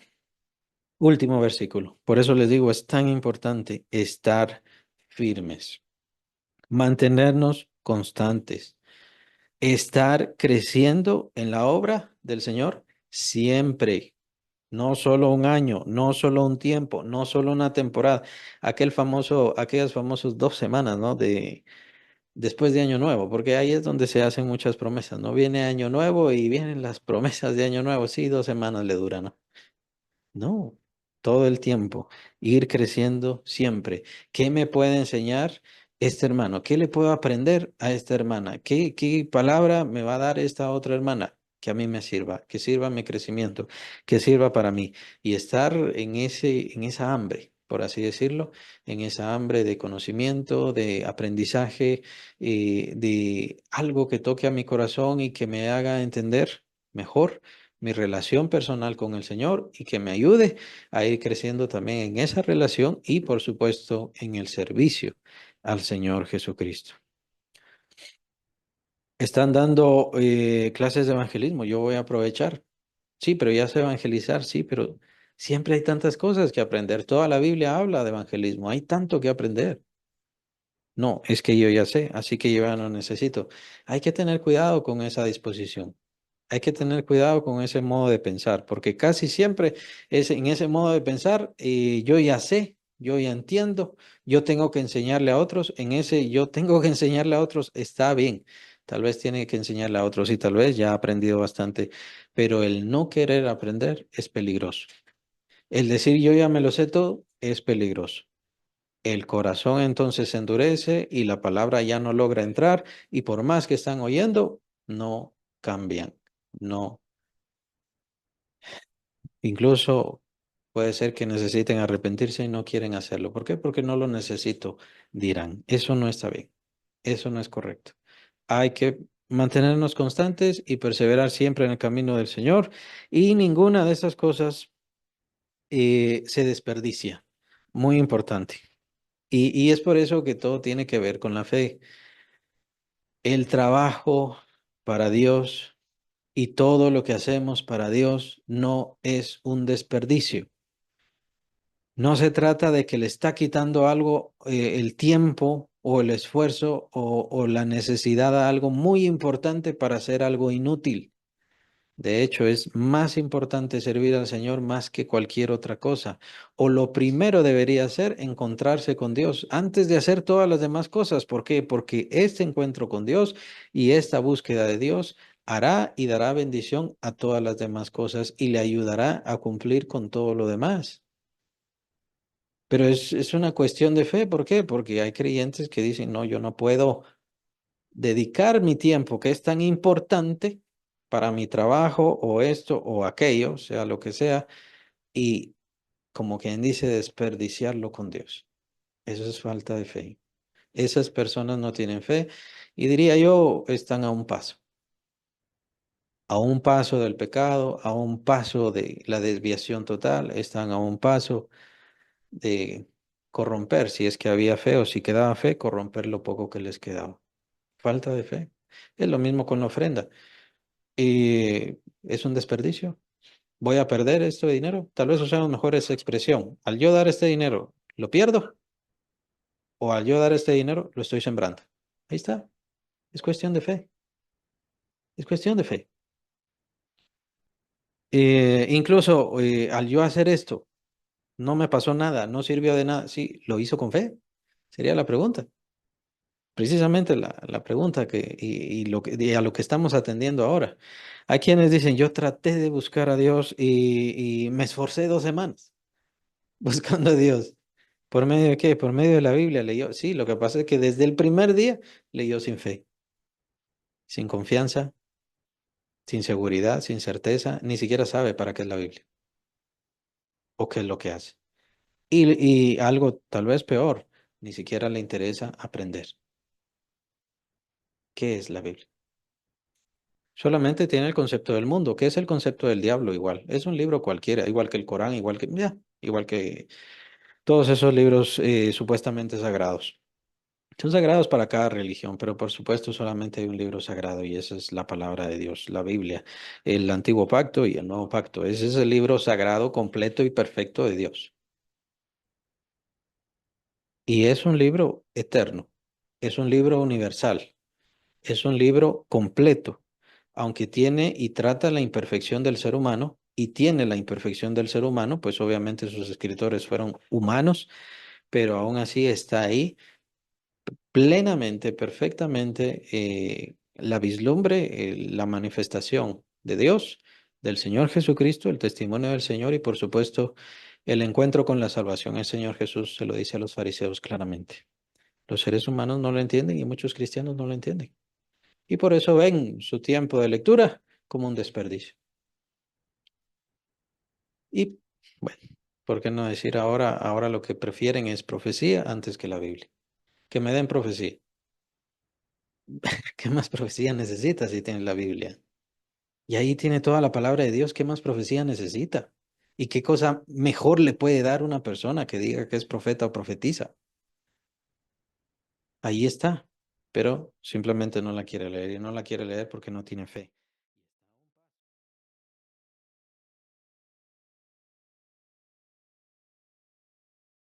[SPEAKER 1] Último versículo. Por eso les digo, es tan importante estar firmes, mantenernos constantes, estar creciendo en la obra del Señor siempre, no solo un año, no solo un tiempo, no solo una temporada. Aquellas famosas 2 semanas, ¿no? Después de Año Nuevo, porque ahí es donde se hacen muchas promesas, ¿no? Viene Año Nuevo y vienen las promesas de Año Nuevo. Sí, 2 semanas le duran, ¿no? No, todo el tiempo, ir creciendo siempre. ¿Qué me puede enseñar este hermano? ¿Qué le puedo aprender a esta hermana? ¿Qué palabra me va a dar esta otra hermana? Que a mí me sirva, que sirva a mi crecimiento, que sirva para mí. Y estar en esa hambre, por así decirlo, en esa hambre de conocimiento, de aprendizaje, de algo que toque a mi corazón y que me haga entender mejor mi relación personal con el Señor y que me ayude a ir creciendo también en esa relación y por supuesto en el servicio al Señor Jesucristo. Están dando clases de evangelismo, yo voy a aprovechar. Sí, pero ya sé evangelizar, sí, pero siempre hay tantas cosas que aprender. Toda la Biblia habla de evangelismo, hay tanto que aprender. No, es que yo ya sé, así que yo ya no necesito. Hay que tener cuidado con esa disposición. Hay que tener cuidado con ese modo de pensar, porque casi siempre es en ese modo de pensar, yo ya sé, yo ya entiendo, yo tengo que enseñarle a otros, en ese yo tengo que enseñarle a otros, está bien, tal vez tiene que enseñarle a otros y tal vez ya ha aprendido bastante, pero el no querer aprender es peligroso. El decir yo ya me lo sé todo es peligroso. El corazón entonces se endurece y la palabra ya no logra entrar y por más que están oyendo, no cambian, no. Incluso puede ser que necesiten arrepentirse y no quieren hacerlo. ¿Por qué? Porque no lo necesito, dirán. Eso no está bien. Eso no es correcto. Hay que mantenernos constantes y perseverar siempre en el camino del Señor y ninguna de esas cosas se desperdicia. Muy importante. Y es por eso que todo tiene que ver con la fe. El trabajo para Dios y todo lo que hacemos para Dios no es un desperdicio. No se trata de que le está quitando algo, el tiempo o el esfuerzo o la necesidad a algo muy importante para hacer algo inútil. De hecho, es más importante servir al Señor más que cualquier otra cosa. O lo primero debería ser encontrarse con Dios antes de hacer todas las demás cosas. ¿Por qué? Porque este encuentro con Dios y esta búsqueda de Dios hará y dará bendición a todas las demás cosas y le ayudará a cumplir con todo lo demás. Pero es una cuestión de fe. ¿Por qué? Porque hay creyentes que dicen, no, yo no puedo dedicar mi tiempo que es tan importante para mi trabajo o esto o aquello, sea lo que sea, y como quien dice, desperdiciarlo con Dios. Eso es falta de fe. Esas personas no tienen fe y diría yo, están a un paso del pecado, a un paso de la desviación total, están a un paso de corromper, si es que había fe o si quedaba fe, corromper lo poco que les quedaba. Falta de fe. Es lo mismo con la ofrenda. Y es un desperdicio. ¿Voy a perder este dinero? Tal vez usemos mejor esa expresión. Al yo dar este dinero, ¿lo pierdo? ¿O al yo dar este dinero, lo estoy sembrando? Ahí está. Es cuestión de fe. Es cuestión de fe. Incluso al yo hacer esto, no me pasó nada, no sirvió de nada. Sí, lo hizo con fe. Sería la pregunta. Precisamente la pregunta y a lo que estamos atendiendo ahora. Hay quienes dicen, yo traté de buscar a Dios y me esforcé 2 semanas buscando a Dios. ¿Por medio de qué? Por medio de la Biblia leyó. Sí, lo que pasa es que desde el primer día leyó sin fe, sin confianza, sin seguridad, sin certeza, ni siquiera sabe para qué es la Biblia o qué es lo que hace. Y algo tal vez peor, ni siquiera le interesa aprender qué es la Biblia. Solamente tiene el concepto del mundo. ¿Qué es el concepto del diablo? Igual. Es un libro cualquiera, igual que el Corán, igual que todos esos libros supuestamente sagrados. Son sagrados para cada religión, pero por supuesto solamente hay un libro sagrado y esa es la palabra de Dios, la Biblia, el Antiguo Pacto y el Nuevo Pacto. Ese es el libro sagrado, completo y perfecto de Dios. Y es un libro eterno, es un libro universal, es un libro completo, aunque tiene y trata la imperfección del ser humano y tiene la imperfección del ser humano, pues obviamente sus escritores fueron humanos, pero aún así está ahí plenamente, perfectamente la vislumbre, la manifestación de Dios, del Señor Jesucristo, el testimonio del Señor y por supuesto el encuentro con la salvación. El Señor Jesús se lo dice a los fariseos claramente. Los seres humanos no lo entienden y muchos cristianos no lo entienden. Y por eso ven su tiempo de lectura como un desperdicio. Y bueno, ¿por qué no decir ahora lo que prefieren es profecía antes que la Biblia? Que me den profecía. ¿Qué más profecía necesitas si tienes la Biblia? Y ahí tiene toda la palabra de Dios. ¿Qué más profecía necesita? ¿Y qué cosa mejor le puede dar una persona que diga que es profeta o profetiza? Ahí está, pero simplemente no la quiere leer y no la quiere leer porque no tiene fe.